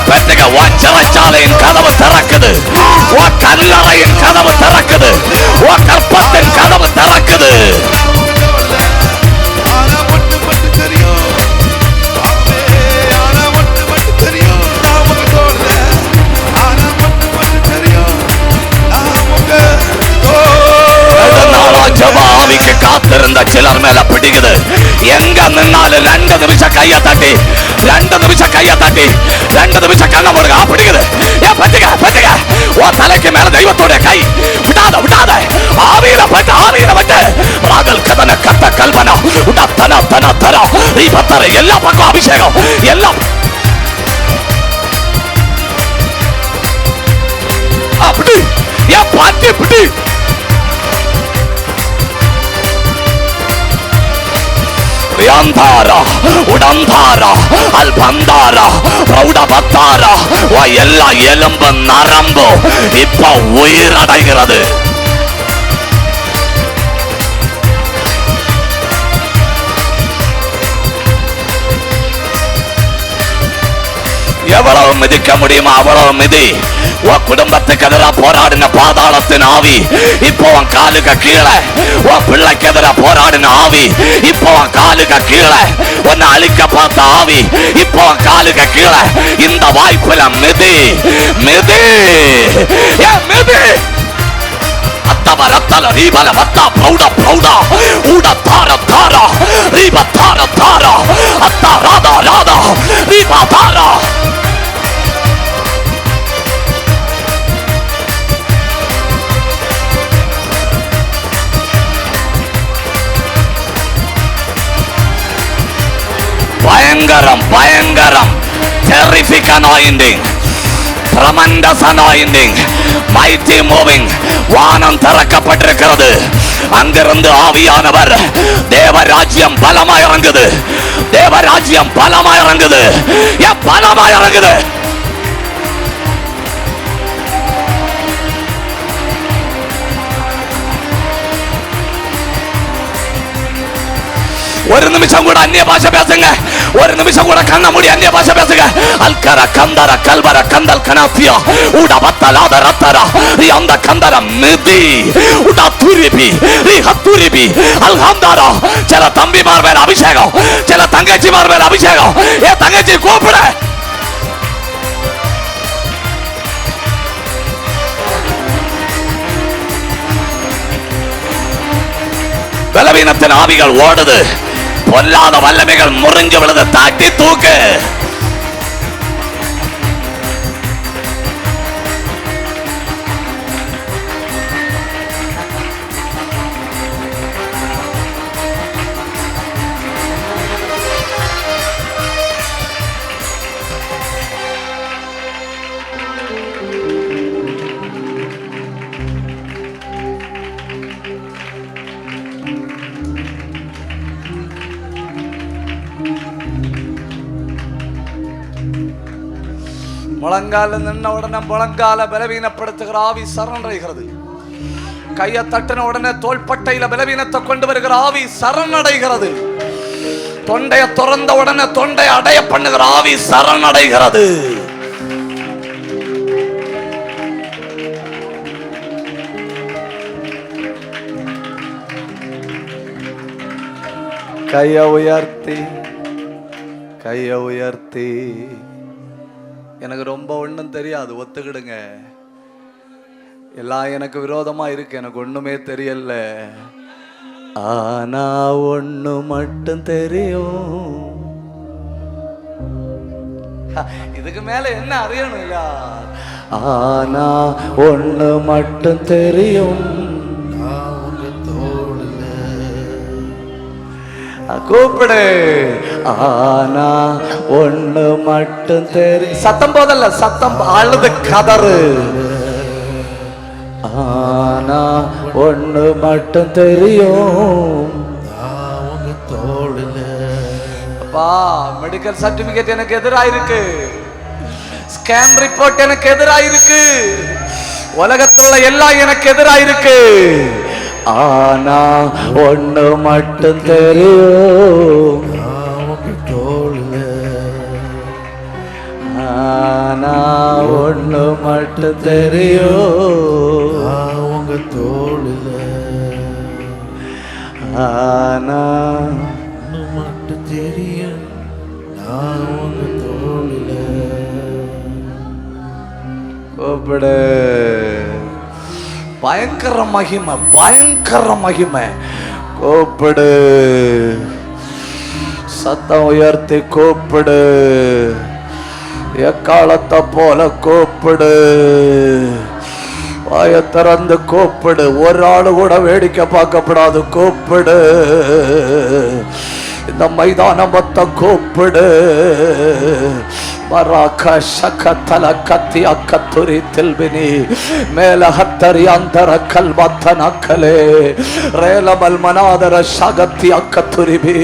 பெற்றுக்க. உன் சிறைச்சாலையின் கதவு திறக்குது. உன் கல்லறையின் கதவு திறக்குது. உன் கற்பத்தின் கதவு திறக்குது. ஆனா ஒண்ணு மட்டும் தெரியும், ஆனா ஒண்ணு மட்டும் தெரியும், நான் உங்க தோழல. ஆனா ஒண்ணு மட்டும் தெரியும், நான் உங்க ஜபாவிக்கு காத்திருந்த சிலர் மேல பிடிக்குது. எங்க நின்னாலும் 2 நிமிஷம் கைய தட்டி 2 நிமிஷம் கைய தட்டி 2 நிமிஷம் கண்ண போடுங்க. பிடிக்குது. ஏன் பத்திக்க பத்திக்க. உன் தலைக்கு மேல தெய்வத்தோட கை விடாத விடாத. ஆவியில பட்டு ஆவியில பட்டு ராகல் கதன கத்த கல்பனா உடா தன தன தர நீ பத்தர எல்லா பக்கம் அபிஷேகம் எல்லாம் அப்படி. ஏன் பாட்டி பிடி. Yandara, Udandara, Albandara, Raudabatara, எல்லா எலும்பு நரம்பு இப்ப உயிரடைகிறது. எவ்வளவு மிதிக்க முடியுமோ அவ்வளவு மிதி. உன் குடும்பத்துக்கு எதிராக போராடின பாதாளத்தின் ஆவி இப்போ உன் காலுக்கு கீழே. உன் பிள்ளைக்கு எதிராக போராடின ஆவி இப்போ உன் காலுக்கு கீழே. உன்னை அழிக்க பார்த்த ஆவி இப்போ உன் காலுக்கு கீழே. இந்த வாய்ப்புல மிதி மிதி மிதி. அத்தவ ரத்தல ரீபல வத்தா பிரௌட பிரௌட ஊட தார தார ரீப தார தார அத்தா ராதா ராதா ரீப தாரா. பயங்கரம் பயங்கரம். terrific anointing, tremendous anointing, mighty moving. வானம் திறக்கப்பட்டிருக்கிறது. அங்கிருந்து ஆவியானவர் தேவராஜ்யம் பலமா இறங்குது. தேவராஜ்யம் பலமா இறங்குது. பலமா இறங்குது. ஒரு நிமிஷம் கூட அந்நிய பாஷை பேசுங்க. ஒரு நிமிஷம் கூட கண்ண மூடி அந்நிய பாஷை பேசுங்க. அல்கர கந்தர கல்வர கந்தல் கனாத்தியா உட வத்தலாத ரத்தரா ரி அந்த கந்தர மிதி உட துரிபி ரி ஹத்துரிபி அல்ஹம்தாரா. சில தம்பிமார் மேல அபிஷேகம், சில தங்கச்சிமார் மேல அபிஷேகம். ஏ தங்கச்சி கூப்பிட. பலவீனத்தின் ஆவிகள் ஓடுது. பொல்லாத வல்லமைகள் முறிஞ்சு விழுது. தாட்டி தூக்கு. முழங்கால நின்ன உடனே முழங்கால பலவீனப்படுத்துகிற ஆவி சரணடைகிறது. கையை தட்டின உடனே தோள்பட்டையில பலவீனத்தை கொண்டு வருகிற ஆவி சரணடைகிறது. தொண்டைய திறந்த உடனே தொண்டை அடைய பண்ணுகிற ஆவி சரணடைகிறது. கையை உயர்த்தி கையை உயர்த்தி. எனக்கு ரொம்ப ஒன்றும் தெரியாது, ஒத்துக்கிடுங்க. எல்லாம் எனக்கு விரோதமா இருக்கு, எனக்கு ஒண்ணுமே தெரியல. ஆனா ஒண்ணு மட்டும் தெரியும். இதுக்கு மேல என்ன அறியணும் இல்ல? ஆனா ஒண்ணு மட்டும் தெரியும். கூப்பிடு. ஆனா ஒண்ணு மட்டும் தெரியும். சத்தம் போதல்ல, சத்தம் அழுது கதறு. ஆனா ஒண்ணு மட்டும் தெரியும். அப்பா, மெடிக்கல் சர்டிபிகேட் எனக்கு எதிராயிருக்கு, ஸ்கேன் ரிப்போர்ட் எனக்கு எதிராயிருக்கு, உலகத்துல எல்லாம் எனக்கு எதிராயிருக்கு. ஆனா ஒண்ணு மட்டும் தெரியும். ஆனா ஒண்ணு மட்டும் தெரியும், நான் உங்க தோளுல. ஆனா ஒண்ணு மட்டும் தெரியும், நான் உங்க தோளுல. கூப்பிடு. பயங்கர மகிமை, பயங்கர மகிமை. கூப்பிடு, சத்தம் உயர்த்தி கூப்பிடு, எக்காலத்தை போல கூப்பிடு, வாய திறந்து கூப்பிடு. ஒரு ஆளு கூட வேடிக்கை பார்க்கப்படாது. கூப்பிடு, இந்த மைதானம் மொத்த கூப்பிடு. மராக ஷகதல கத்தி அக்கத்துரி தில்பினி மேல ஹத்தரி அந்தர கல்வத்தனக்கலே ரேலமல் மனாதர ஷகத்தி அக்கத்துரிபி.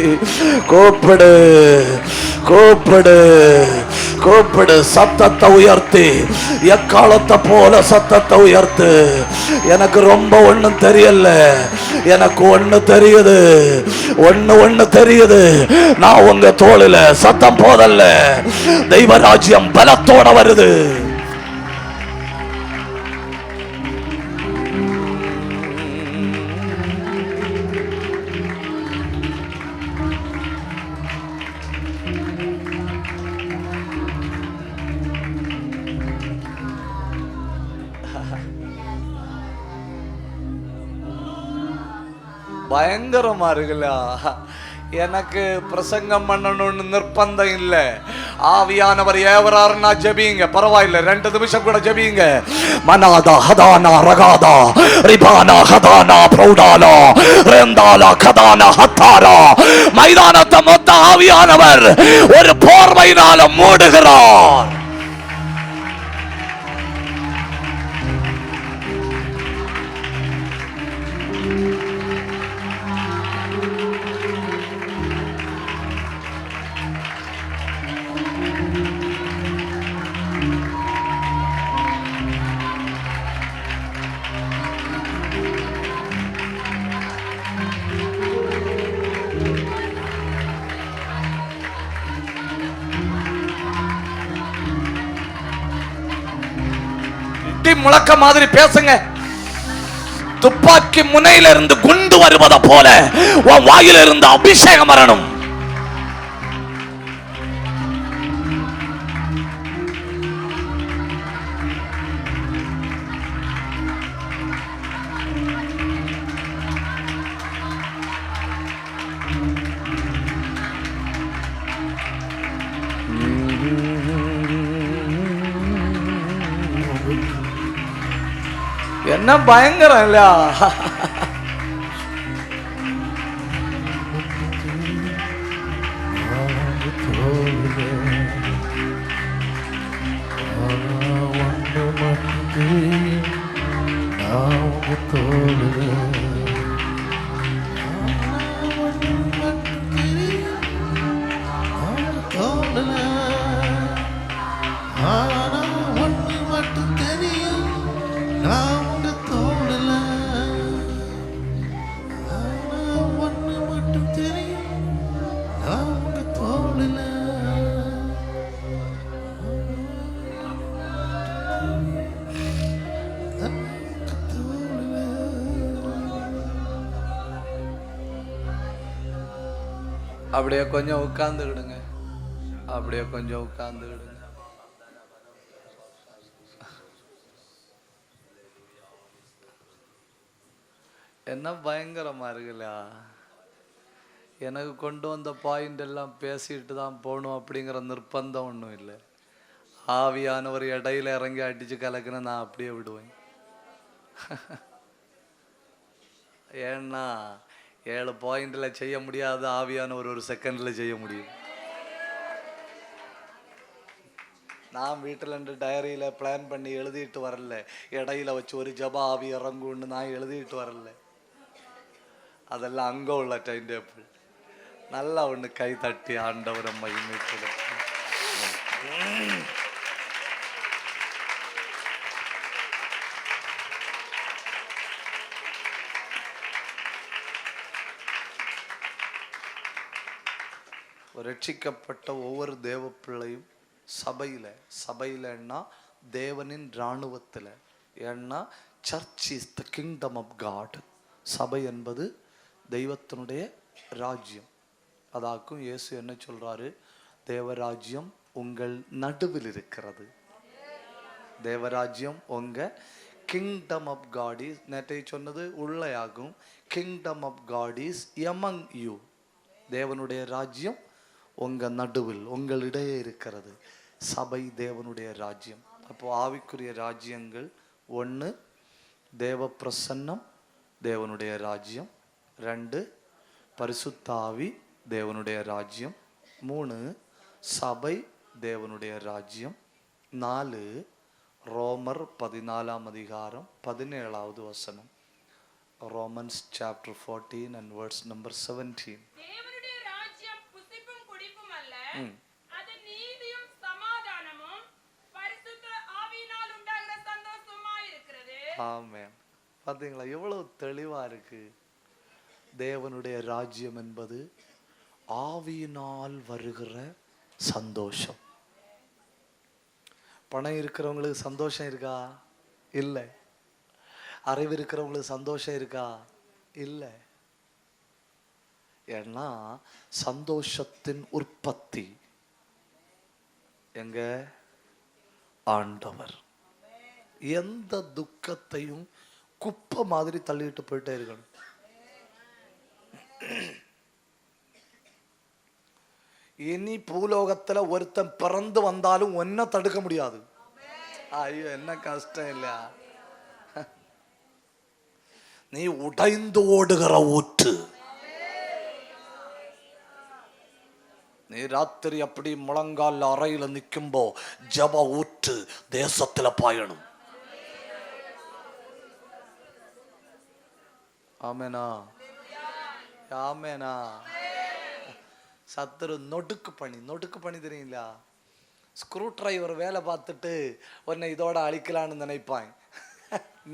கூப்பிடு, கூப்பிடு, கூப்பிடு. சத்தத்தை உயர்த்தி, எக்காலத்தை போல சத்தத்தை உயர்த்து. எனக்கு ரொம்ப ஒண்ணும் தெரியல, எனக்கு ஒண்ணு தெரியுது, ஒண்ணு தெரியுது. நான் உங்க தோளில. சத்தம் போதல்ல, தெய்வ ராஜ்யம் பலத்தோட வருது. பயங்கரமா இருக்குல்ல. எனக்கு பிரசங்கம் பண்ணணும்னு நிர்பந்தம் இல்லை. ஆவியானவர் ஏவராருன்னா ஜெபிங்க, பரவாயில்லை. 2 நிமிஷம் கூட ஜெபிங்க. மனாதா ஹதானா ரகாதா ரிபானா ஹதானா பிரௌடாலா ரெந்தாலா கதானா ஹத்தாரா. மைதானத்தை மொத்த ஆவியானவர் ஒரு போர்வையினால மூடுகிறார். முழக்க மாதிரி பேசுங்க. துப்பாக்கி முனையில இருந்து குண்டு வருவதை போல உன் வாயில இருந்து அபிஷேகம் வரணும். என்ன பயங்கரம் இல்ல. அப்படியே கொஞ்சம் உட்கார்ந்துக்கிடுங்க, அப்படியே கொஞ்சம் உட்கார்ந்துக்கிடுங்க. என்ன பயங்கரமா இருக்குல்ல. எனக்கு கொண்டு வந்த பாயிண்ட் எல்லாம் பேசிட்டு தான் போகணும் அப்படிங்கிற நிர்பந்தம் ஒன்றும் இல்லை. ஆவியானவர் இடையில இறங்கி அடிச்சு கலக்குன நான் அப்படியே விடுவேன். ஏன்னா 7 பாயிண்ட்ல செய்ய முடியாத ஆவியானவர் ஒரு செகண்ட்ல செய்ய முடியும். நான் வீட்டில் இருந்து டைரியில பிளான் பண்ணி எழுதிட்டு வரல. இடையில வச்சு ஒரு ஜப ஆவி இறங்குன்னு நான் எழுதிட்டு வரல. அதெல்லாம் அங்க உள்ள டைம் டேபிள். நல்லா ஒன்று கை தட்டி ஆண்டவரை மகிமைப்படுத்த. ரட்சிக்கப்பட்ட ஒவ்வொரு தேவ பிள்ளையும் சபையிலன்னா தேவனின் இராணுவத்தில். ஏன்னா church is the kingdom of God. சபை என்பது தெய்வத்தினுடைய ராஜ்யம். அதாக்கும் இயேசு என்ன சொல்றாரு? தேவராஜ்யம் உங்கள் நடுவில் இருக்கிறது. தேவராஜ்யம் உங்க கிங்டம் ஆஃப் காட் இஸ், நேற்றை சொன்னது உள்ளேயாகும். Kingdom of god is among you. தேவனுடைய ராஜ்யம் உங்க நடுவில் உங்களிடையே இருக்கிறது. சபை தேவனுடைய ராஜ்யம். அப்போ ஆவிக்குரிய ராஜ்யங்கள்: 1 தேவ பிரசன்னம், தேவனுடைய ராஜ்யம். 2 பரிசுத்த ஆவி, தேவனுடைய ராஜ்யம். 3 சபை, தேவனுடைய ராஜ்யம். 4 ரோமர் 14ஆம் அதிகாரம் 17வது வசனம். Romans chapter 14 and verse number 17. தேவனுடைய ராஜ்யம் புசிப்பும் குடிப்பும் அல்ல, அது நீதியும் சமாதானமும் பரிசுத்த ஆவியினால் உண்டாகிற சந்தோஷமாய் இருக்கிறது. ஆமென். பாத்தீங்களா எவ்வளவு தெளிவா இருக்கு? தேவனுடைய ராஜ்யம் என்பது ஆவியினால் வருகிற சந்தோஷம். பணம் இருக்கிறவங்களுக்கு சந்தோஷம் இருக்கா? இல்லை. அறிவு இருக்கிறவங்களுக்கு சந்தோஷம் இருக்கா? இல்லை. ஏன்னா சந்தோஷத்தின் உற்பத்தி எங்க? ஆண்டவர். எந்த துக்கத்தையும் குப்பை மாதிரி தள்ளிட்டு போயிட்டே இருக்கணும். இனி பூலோகத்துல ஒருத்தன் பிறந்து வந்தாலும் ஒன்ன தடுக்க முடியாது. ஐயோ என்ன கஷ்டம் இல்ல. நீ உடைந்து ஓடுகிற ஊற்று. நீ ராத்திரி அப்படி முழங்கால் அறையில நிக்கும்போ ஜப ஊற்று தேசத்துல பாயணும். ஆமேனா? ஆமேனா? சத்துரு நொடுக்கு பணி தெரியுங்களா? ஸ்க்ரூ டிரைவர் வேலை பார்த்துட்டு உன்னை இதோட அழிக்கலான்னு நினைப்பாங்க.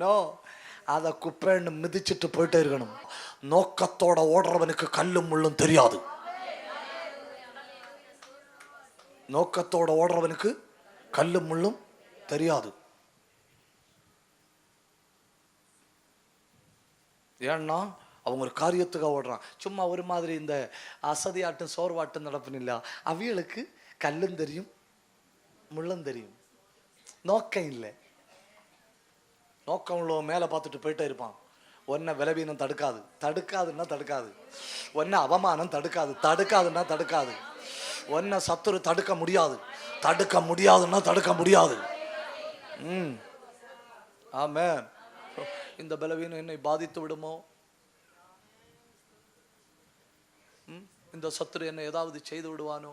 நோ, அதை குப்பைன்னு மிதிச்சுட்டு போயிட்டே இருக்கணும். நோக்கத்தோட ஓடுறவனுக்கு கல்லும் முள்ளும் தெரியாது. நோக்கத்தோட ஓடுறவனுக்கு கல்லும் முள்ளும் தெரியாது. ஏன்னா அவங்க ஒரு காரியத்துக்காக ஓடுறான். சும்மா ஒரு மாதிரி இந்த அசதியாட்டும் சோர்வாட்டும் நடப்புன்னு இல்லை. அவியலுக்கு கல்லும் தெரியும் முள்ளும் தெரியும். நோக்கம் இல்லை. நோக்கம் உள்ள மேலே பார்த்துட்டு போயிட்டே இருப்பான். ஒன்ன விலவீனம் தடுக்காதுன்னா தடுக்காது. ஒன்ன அவமானம் தடுக்காதுன்னா தடுக்காது. ஒன்ன சத்துரு தடுக்க முடியாதுன்னா தடுக்க முடியாது. ஆமென். இந்த பலவீனம் என்னை பாதித்து விடுமோ? இந்த சத்துரு என்ன ஏதாவது செய்து விடுவானோ?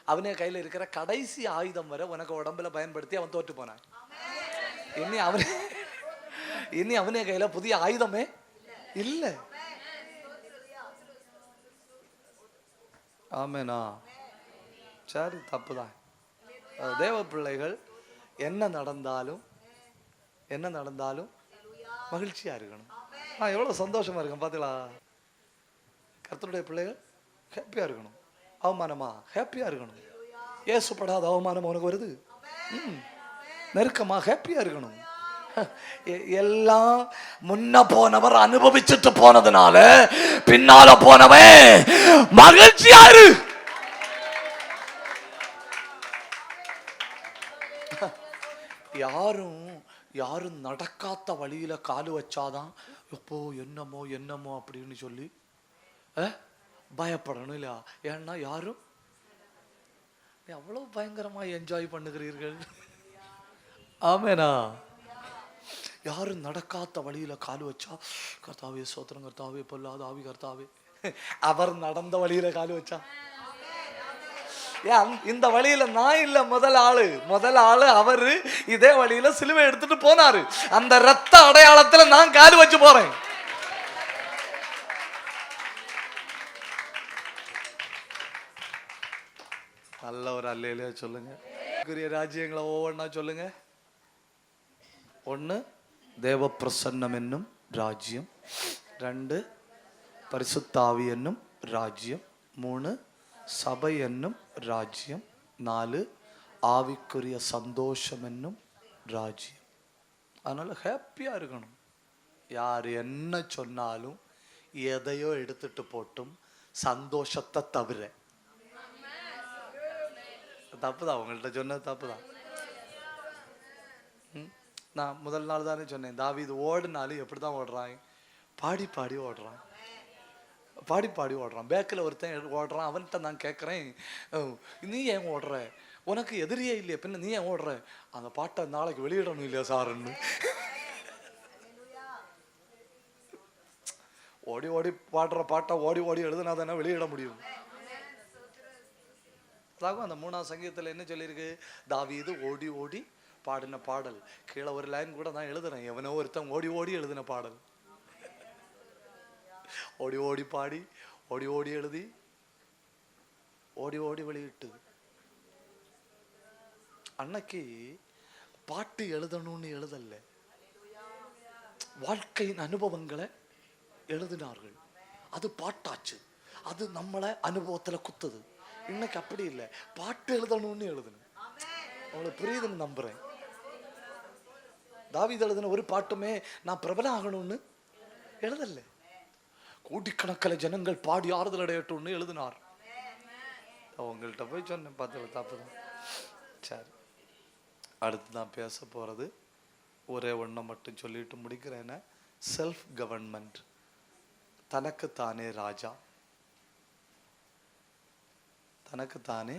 அவனே கையில இருக்கிற கடைசி ஆயுதம் வரை உனக்கு உடம்புல பயன்படுத்தி அவன் தோற்று போனான். இனி அவனே கையில புதிய ஆயுதமே இல்லை. ஆமேனா? சரி, தப்புதான். தேவ பிள்ளைகள் என்ன நடந்தாலும் மகிழ்ச்சியா இருக்கணும். நான் எவ்வளவு சந்தோஷமா இருக்கேன் பாத்தீங்களா? கர்த்தருடைய பிள்ளைகள் ஹாப்பியா இருக்கணும். அவமானமா? ஹாப்பியா இருக்கணும். ஏசுப்படாத அவமானம் உனக்கு வருது, நெருக்கமா? ஹாப்பியா இருக்கணும். எல்லாம் முன்ன போனவர் அனுபவிச்சுட்டு போனதுனால பின்னால போனவன் மகிழ்ச்சியா இரு. யாரும் நடக்காத வழியில காலு வச்சாதான் எப்போ என்னமோ அப்படின்னு சொல்லி பயப்படணும் இல்லையா? ஏன்னா யாரும் எவ்வளவு பயங்கரமா என்ஜாய் பண்ணுகிறீர்கள். ஆமேனா? யாரும் நடக்காத வழியில காலு வச்சா கர்த்தாவே சோத்திரம், கர்த்தாவே பொல்லாத ஆவி கர்த்தாவே. அவர் நடந்த வழியில காலு வச்சா இந்த வழியில நான் இல்ல, முதல் ஆளு அவரு இதே வழியில சிலுவை எடுத்துட்டு போனாரு. அந்த ரத்த அடையாளத்துல நான் காலு வச்சு போறேன். நல்ல ஒரு அல்லேலூயா சொல்லுங்க. ராஜ்யங்களை ஒவ்வொன்னா சொல்லுங்க. 1 தேவ பிரசன்னம் என்னும் ராஜ்யம். 2 பரிசுத்த ஆவி என்னும் ராஜ்யம். 3 சபை என்னும் ராஜ்யம். 4 ஆவிக்குரிய சந்தோஷம் என்னும் ராஜ்யம். அதனால ஹாப்பியா இருக்கணும். யார் என்ன சொன்னாலும் எதையோ எடுத்துட்டு போட்டும் சந்தோஷத்தை தவிர. தப்புதான், உங்கள்கிட்ட சொன்ன தப்புதான். நான் முதல் நாள் தானே சொன்னேன், தாவீது ஓடுனாலும் எப்படிதான் ஓடுறான்? பாடி பாடி ஓடுறான், பாடி பாடி ஓடுறான். பேக்கில் ஒருத்தன் ஓடுறான், அவன்கிட்ட நான் கேட்குறேன், நீ ஏன் ஓடுற? உனக்கு எதிரியே இல்லையா, பின்ன நீ ஏன் ஓடுற? அந்த பாட்டை நாளைக்கு வெளியிடணும் இல்லையா சாருன்னு. ஓடி ஓடி பாடுற பாட்டை ஓடி ஓடி எழுதுனா தானே வெளியிட முடியும். அதாகும் அந்த 3ஆம் சங்கீதத்தில் என்ன சொல்லியிருக்கு? தாவீது ஓடி ஓடி பாடின பாடல். கீழே ஒரு லைன் கூட நான் எழுதுறேன், எவனோ ஒருத்தன் ஓடி ஓடி எழுதின பாடல். ஓடி ஓடி பாடி ஓடி ஓடி எழுதி ஓடி ஓடி வெளியிட்டு. அன்னைக்கு பாட்டு எழுதணும்னு எழுதல்ல, வாழ்க்கையின் அனுபவங்களை எழுதினார்கள். அது பாட்டாச்சு, அது நம்மளை அனுபவத்துல குத்துது. இன்னைக்கு அப்படி இல்லை, பாட்டு எழுதணும்னு எழுதணும். உங்களுக்கு புரியுதுன்னு நம்புறேன். தாவீது எழுதின ஒரு பாட்டுமே நான் பிரபலம் ஆகணும்னு எழுதல, கோடிக்கணக்கில் ஜனங்கள் பாடி ஆறுதல் அடையட்டும்னு எழுதினார். அவங்கள்ட்ட போய் சொன்னேன், பார்த்து தப்புதான். சரி, அடுத்து நான் பேச போறது ஒரே ஒன்றை மட்டும் சொல்லிட்டு முடிக்கிறேன்னா, செல்ஃப் கவர்மெண்ட், தனக்குத்தானே ராஜா. தனக்குத்தானே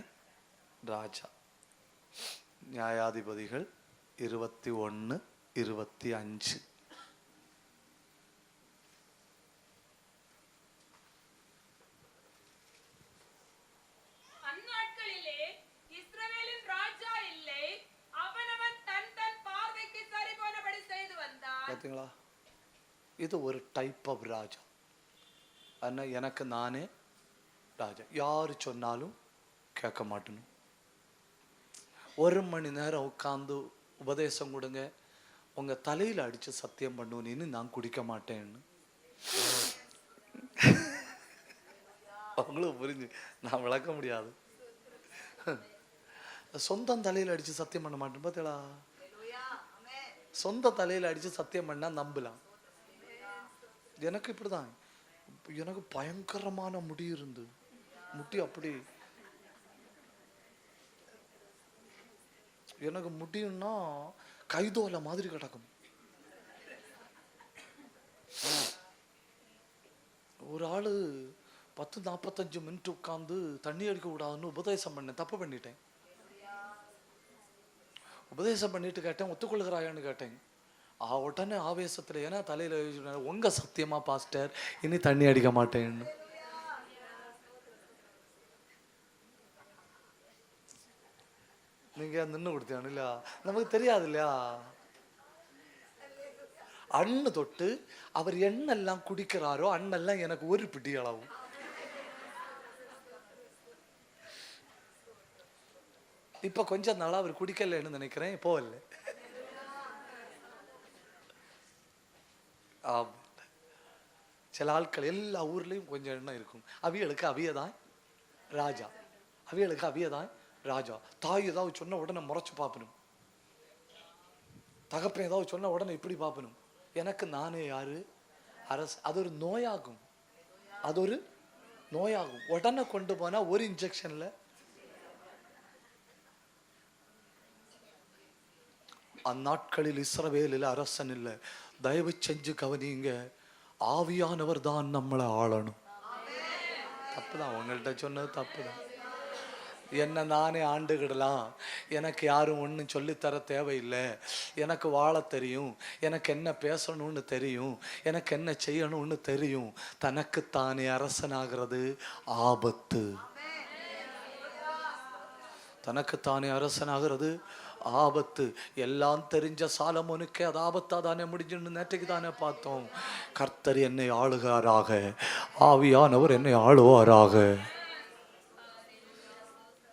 ராஜா. நியாயாதிபதிகள் 21:25. அந்நாட்களிலே இஸ்ரவேலின் ராஜா இல்லை, அவனவன் தன் தன் பார்வைக்கு சரிபோனபடி செய்து வந்தான். பார்த்தீங்களா? இது ஒரு டைப் ஆஃப் ராஜா. அண்ணா எனக்கு நானே ராஜா. யாரு சொன்னாலும் கேட்க மாட்டேனும். 1 மணி நேரம் உட்காந்து உபதேசம் கொடுங்க, உங்க தலையில அடிச்சு சத்தியம் பண்ணுவேன்னு நான் குடிக்க மாட்டேன்னு. அவங்களும் புரிஞ்சு நான் விளக்க முடியாது. சொந்தம் தலையில அடிச்சு சத்தியம் பண்ண மாட்டேன். பார்த்தீங்களா? சொந்த தலையில அடிச்சு சத்தியம் பண்ணா நம்பலாம். எனக்கு இப்படிதான், எனக்கு பயங்கரமான முடி இருந்து, முடி அப்படி எனக்கு முடியும்னா கைதோல மாதிரி கிடக்கும். ஒரு ஆளு 10-45 மினிட் உட்கார்ந்து தண்ணி அடிக்க கூடாதுன்னு உபதேசம் பண்ணேன், தப்பு பண்ணிட்டேன். உபதேசம் பண்ணிட்டு கேட்டேன், ஒத்துக்கொள்கிறாயான்னு கேட்டேன். உடனே ஆவேசத்துல, ஏன்னா தலையில உங்க சத்தியமா பாஸ்டர் இனி தண்ணி அடிக்க மாட்டேன்னு. நீங்க நின்று கொடுத்தானு இல்லையா, நமக்கு தெரியாது இல்லையா. அண்ணு தொட்டு அவர் எண்ணெல்லாம் குடிக்கிறாரோ அண்ணெல்லாம் எனக்கு ஒரு பிடி அளவு. இப்ப கொஞ்சம் நாளா அவர் குடிக்கலன்னு நினைக்கிறேன், போகல. சில ஆட்கள் எல்லா ஊர்லயும் கொஞ்சம் எண்ணம் இருக்கும். அவியலுக்கு அவியதான் ராஜா, அவியலுக்கு அவியதான் ராஜா. தாய் ஏதாவது சொன்ன உடனே முறைச்சு பார்ப்பணும், தகப்பன் ஏதாவது சொன்ன உடனே இப்படி பார்ப்பணும். எனக்கு நானே யாரு? அரசு. அது ஒரு நோயாகும், அது ஒரு நோயாகும். உடனே கொண்டு போனா ஒரு இன்ஜெக்ஷன்ல. அந்நாட்களில் இஸ்ரவேலில் அரசன் இல்லை. தயவு செஞ்சு கவனிங்க, ஆவியானவர் தான் நம்மளை ஆளணும். தப்புதான், உங்கள்கிட்ட சொன்னது தப்புதான். என்ன நானே ஆண்டுகிடலாம், எனக்கு யாரும் ஒன்றும் சொல்லித்தர தேவையில்லை, எனக்கு வாழ தெரியும், எனக்கு என்ன பேசணும்னு தெரியும், எனக்கு என்ன செய்யணும்னு தெரியும். தனக்குத்தானே அரசனாகிறது ஆபத்து. தனக்குத்தானே அரசனாகிறது ஆபத்து. எல்லாம் தெரிஞ்ச சாலமோனுக்கே அது ஆபத்தா தானே முடிஞ்சுன்னு நேற்றைக்கு தானே பார்த்தோம். கர்த்தர் என்னை ஆளுகிறாராக, ஆவியானவர் என்னை ஆளுவாராக.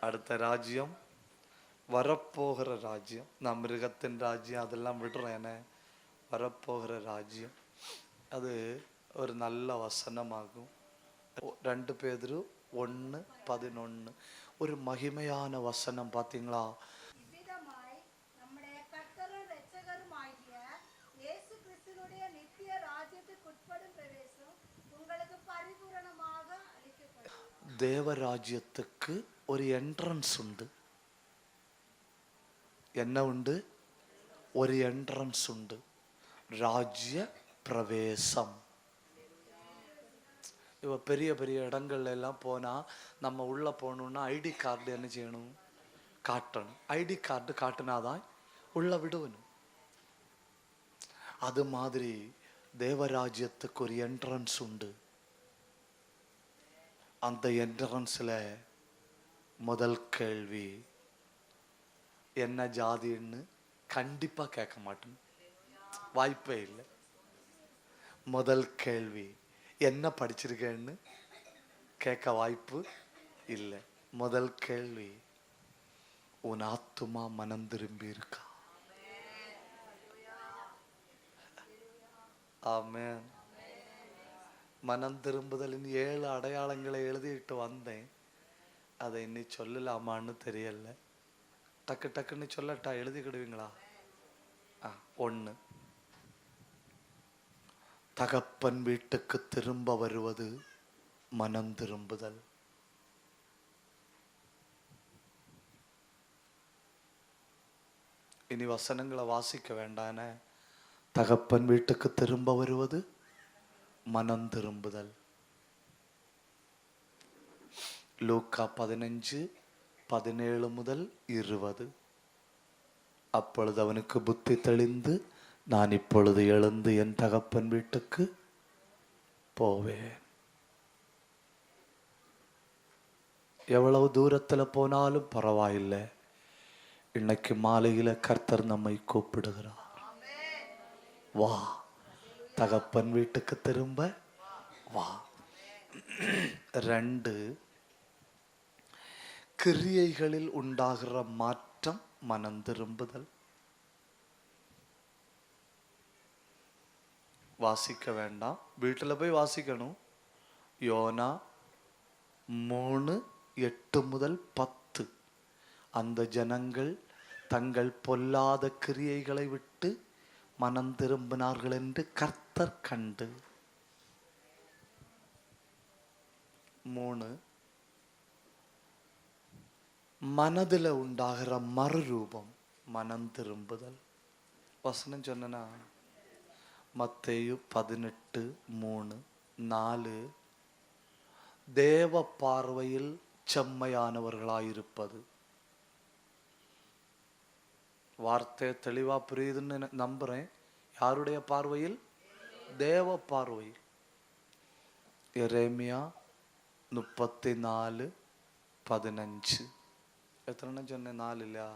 அடுத்த ராஜ்யம், வரப்போகிற ராஜ்யம். நான் மிருகத்தின் ராஜ்யம் அதெல்லாம் விடுறேன். வரப்போகிற ராஜ்யம் அது ஒரு நல்ல வசனமாகும். 2 பேதுரு 1:11 ஒரு மகிமையான வசனம். பார்த்தீங்களா? தேவராஜ்யத்துக்கு ஒரு என்ட்ரன்ஸ் உண்டு. என்ன உண்டு? ஒரு என்ட்ரன்ஸ் உண்டு, ராஜ்ய பிரவேசம். இப்போ பெரிய பெரிய இடங்கள்ல எல்லாம் போனா நம்ம உள்ள போகணும்னா ஐடி கார்டு என்ன செய்யணும்? காட்டணும். ஐடி கார்டு காட்டினாதான் உள்ள விடுவணும். அது மாதிரி தேவராஜ்யத்துக்கு ஒரு என்ட்ரன்ஸ் உண்டு. அந்த என்ட்ரன்ஸ்ல முதல் கேள்வி என்ன ஜாதின்னு கண்டிப்பா கேட்க மாட்டேன், வாய்ப்பே இல்லை. முதல் கேள்வி என்ன படிச்சிருக்கேன்னு கேட்க வாய்ப்பு இல்லை. முதல் கேள்வி உன் ஆத்துமா மனம் திரும்பி இருக்கா? ஆமென். மனம் திரும்புதலின் 7 அடையாளங்களை எழுதிட்டு வந்தேன். அதை இன்னி சொல்லலாமான்னு தெரியல. டக்கு டக்குன்னு சொல்லட்டா? எழுதிக்கிடுவீங்களா? 1, தகப்பன் வீட்டுக்கு திரும்ப வருவது மனம் திரும்புதல். இனி வசனங்களை வாசிக்க வேண்டான. தகப்பன் வீட்டுக்கு திரும்ப வருவது மனம் திரும்புதல். லூக்கா 15:17 முதல் 20. அப்பொழுது அவனுக்கு புத்தி தெளிந்து, நான் இப்பொழுது எழுந்து என் தகப்பன் வீட்டுக்கு போவேன். எவ்வளவு தூரத்துல போனாலும் பரவாயில்லை, இன்னைக்கு மாலையில கர்த்தர் நம்மை கூப்பிடுகிறார். வா, தகப்பன் வீட்டுக்கு திரும்ப வா. 2, கிரியைகளில் உண்டாகிற மாற்றம் மனம் திரும்புதல். வாசிக்க வேண்டாம், வீட்டுல போய் வாசிக்கணும். யோனா 3:8 முதல் 10. அந்த ஜனங்கள் தங்கள் பொல்லாத கிரியைகளை விட்டு மனம் திரும்பினார்கள் என்று கர்த்தர் கண்டு. 3, மனதில் உண்டாகிற மறுரூபம் மனம் திரும்புதல். வசனம் சொன்னா மத்தேயு 18:3. 4, தேவ பார்வையில் செம்மையானவர்களாயிருப்பது. வார்த்தை தெளிவா புரியுதுன்னு நம்புறேன். யாருடைய பார்வையில்? தேவ பார்வையில். எரேமியா 34:15. எத்தனை சொன்னேன்? 4 இல்லையா?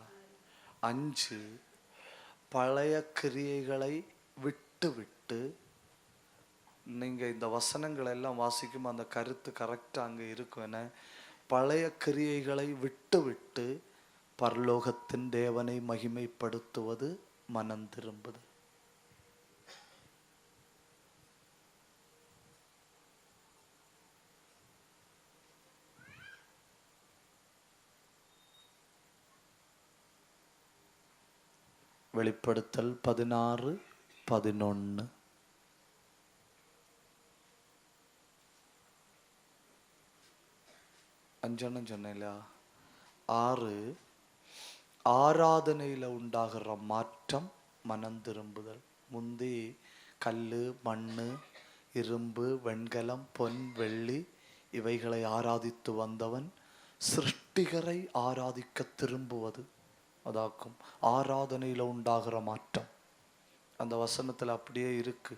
5, பழைய கிரியைகளை விட்டு நீங்க இந்த வசனங்களை எல்லாம் வாசிக்கும் அந்த கருத்து கரெக்டா அங்க இருக்கும். என பழைய கிரியைகளை விட்டு பரலோகத்தின் தேவனை மகிமைப்படுத்துவது மனம் திரும்புது. வெளிப்படுத்தல் 16:11. அஞ்சனம் சொன்னேன். 6, ஆராதனையில உண்டாகிற மாற்றம் மனம் திரும்புதல். முந்தி கல்லு, மண்ணு, இரும்பு, வெண்கலம், பொன், வெள்ளி இவைகளை ஆராதித்து வந்தவன் சிருஷ்டிகரை ஆராதிக்க திரும்புவது அதாக்கும் ஆராதனையில உண்டாகிற மாற்றம். அந்த வசனத்துல அப்படியே இருக்கு.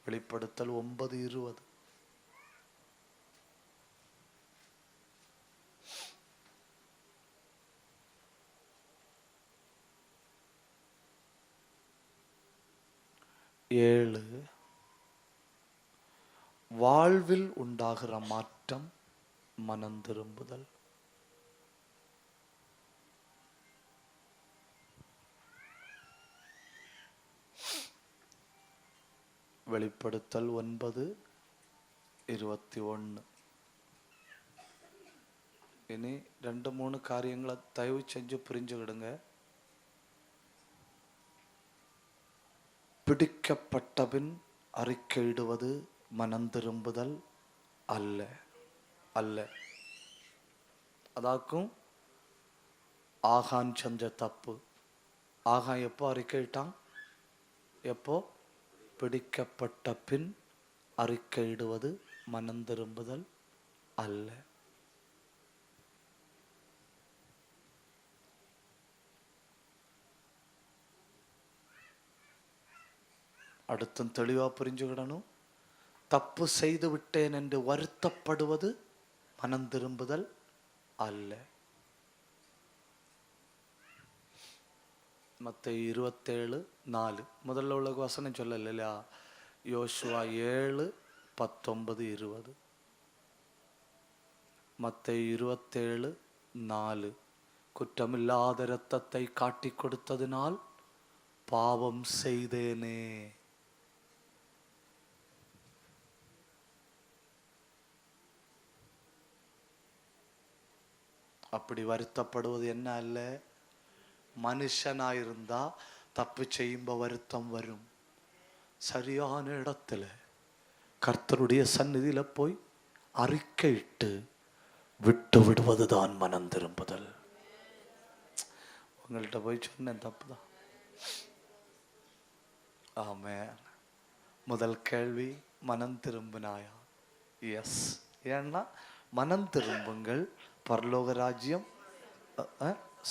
வெளிப்படுத்தல் 9:20. ஏழு, வாழ்வில் உண்டாகிற மாற்றம் மனம் திரும்புதல். வெளிப்படுத்தல் 9:21. இனி 2-3 காரியங்களை தயவு செஞ்சு புரிஞ்சுக்கிடுங்க. பிடிக்கப்பட்டபின் அறிக்கையிடுவது மனம் திரும்புதல் அல்ல. அதாக்கும் ஆகான் செஞ்ச தப்பு. ஆகான் எப்போ அறிக்கையிட்டான்? எப்போ? பிடிக்கப்பட்ட பின் அறிக்கையிடுவது மனம் திரும்புதல் அல்ல. அடுத்தும் தெளிவா புரிஞ்சுக்கிடணும். தப்பு செய்து விட்டேன் என்று வருத்தப்படுவது மனம் திரும்புதல் அல்ல. மத்தேயு 27:4 முதல்ல உள்ள வசனம் சொல்லல. யோசுவா 7:19-20. மத்தேயு 27:4 குற்றமில்லாத இரத்தத்தை காட்டிக் கொடுத்ததினால் பாவம் செய்தேனே. அப்படி வருத்தப்படுவது என்ன அல்ல? மனுஷனாயிருந்தா தப்பு செய்யும்ப வருத்தம் வரும். சரியான இடத்துல கர்த்தருடைய சந்நிதியில போய் அறிக்கையிட்டு விட்டு விடுவதுதான் மனம் திரும்புதல். உங்கள்கிட்ட போய் சொன்னேன் தப்புதான். ஆமென். முதல் கேள்வி, மனம் திரும்பினாயா? எஸ். ஏன்னா மனம் திரும்புங்கள், பரலோக ராஜ்யம்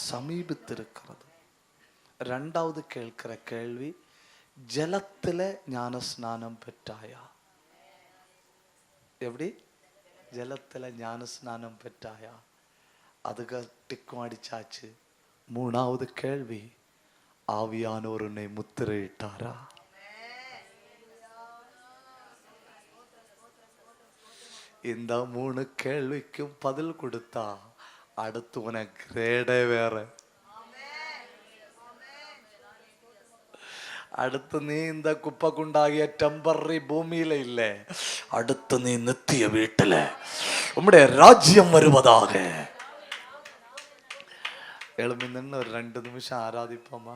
சமீபித்திருக்கிறது. ரெண்டாவது கேட்கிற கேள்வி, ஜலத்துல ஞான ஸ்நானம் பெற்றாயா? எப்படி? ஜலத்துல ஞான ஸ்நானம் பெற்றாயா? அதுக்கு டிக்கும் அடிச்சாச்சு. மூணாவது கேள்வி, ஆவியானோர் உன்னை முத்திரையிட்டாரா? இந்த 3 கேள்விக்கும் பதில் கொடுத்தா அடுத்து உனக்கு கிரேடே வேற. அடுத்து நீ இந்த குப்பை குண்டாகிய டெம்பரரி பூமியில இல்ல, அடுத்து நீ நித்திய வீட்டுல உம்முடைய ராஜ்யம் வருவதாக. எழுந்து நின்று ஒரு 2 நிமிஷம் ஆராதிப்போமா?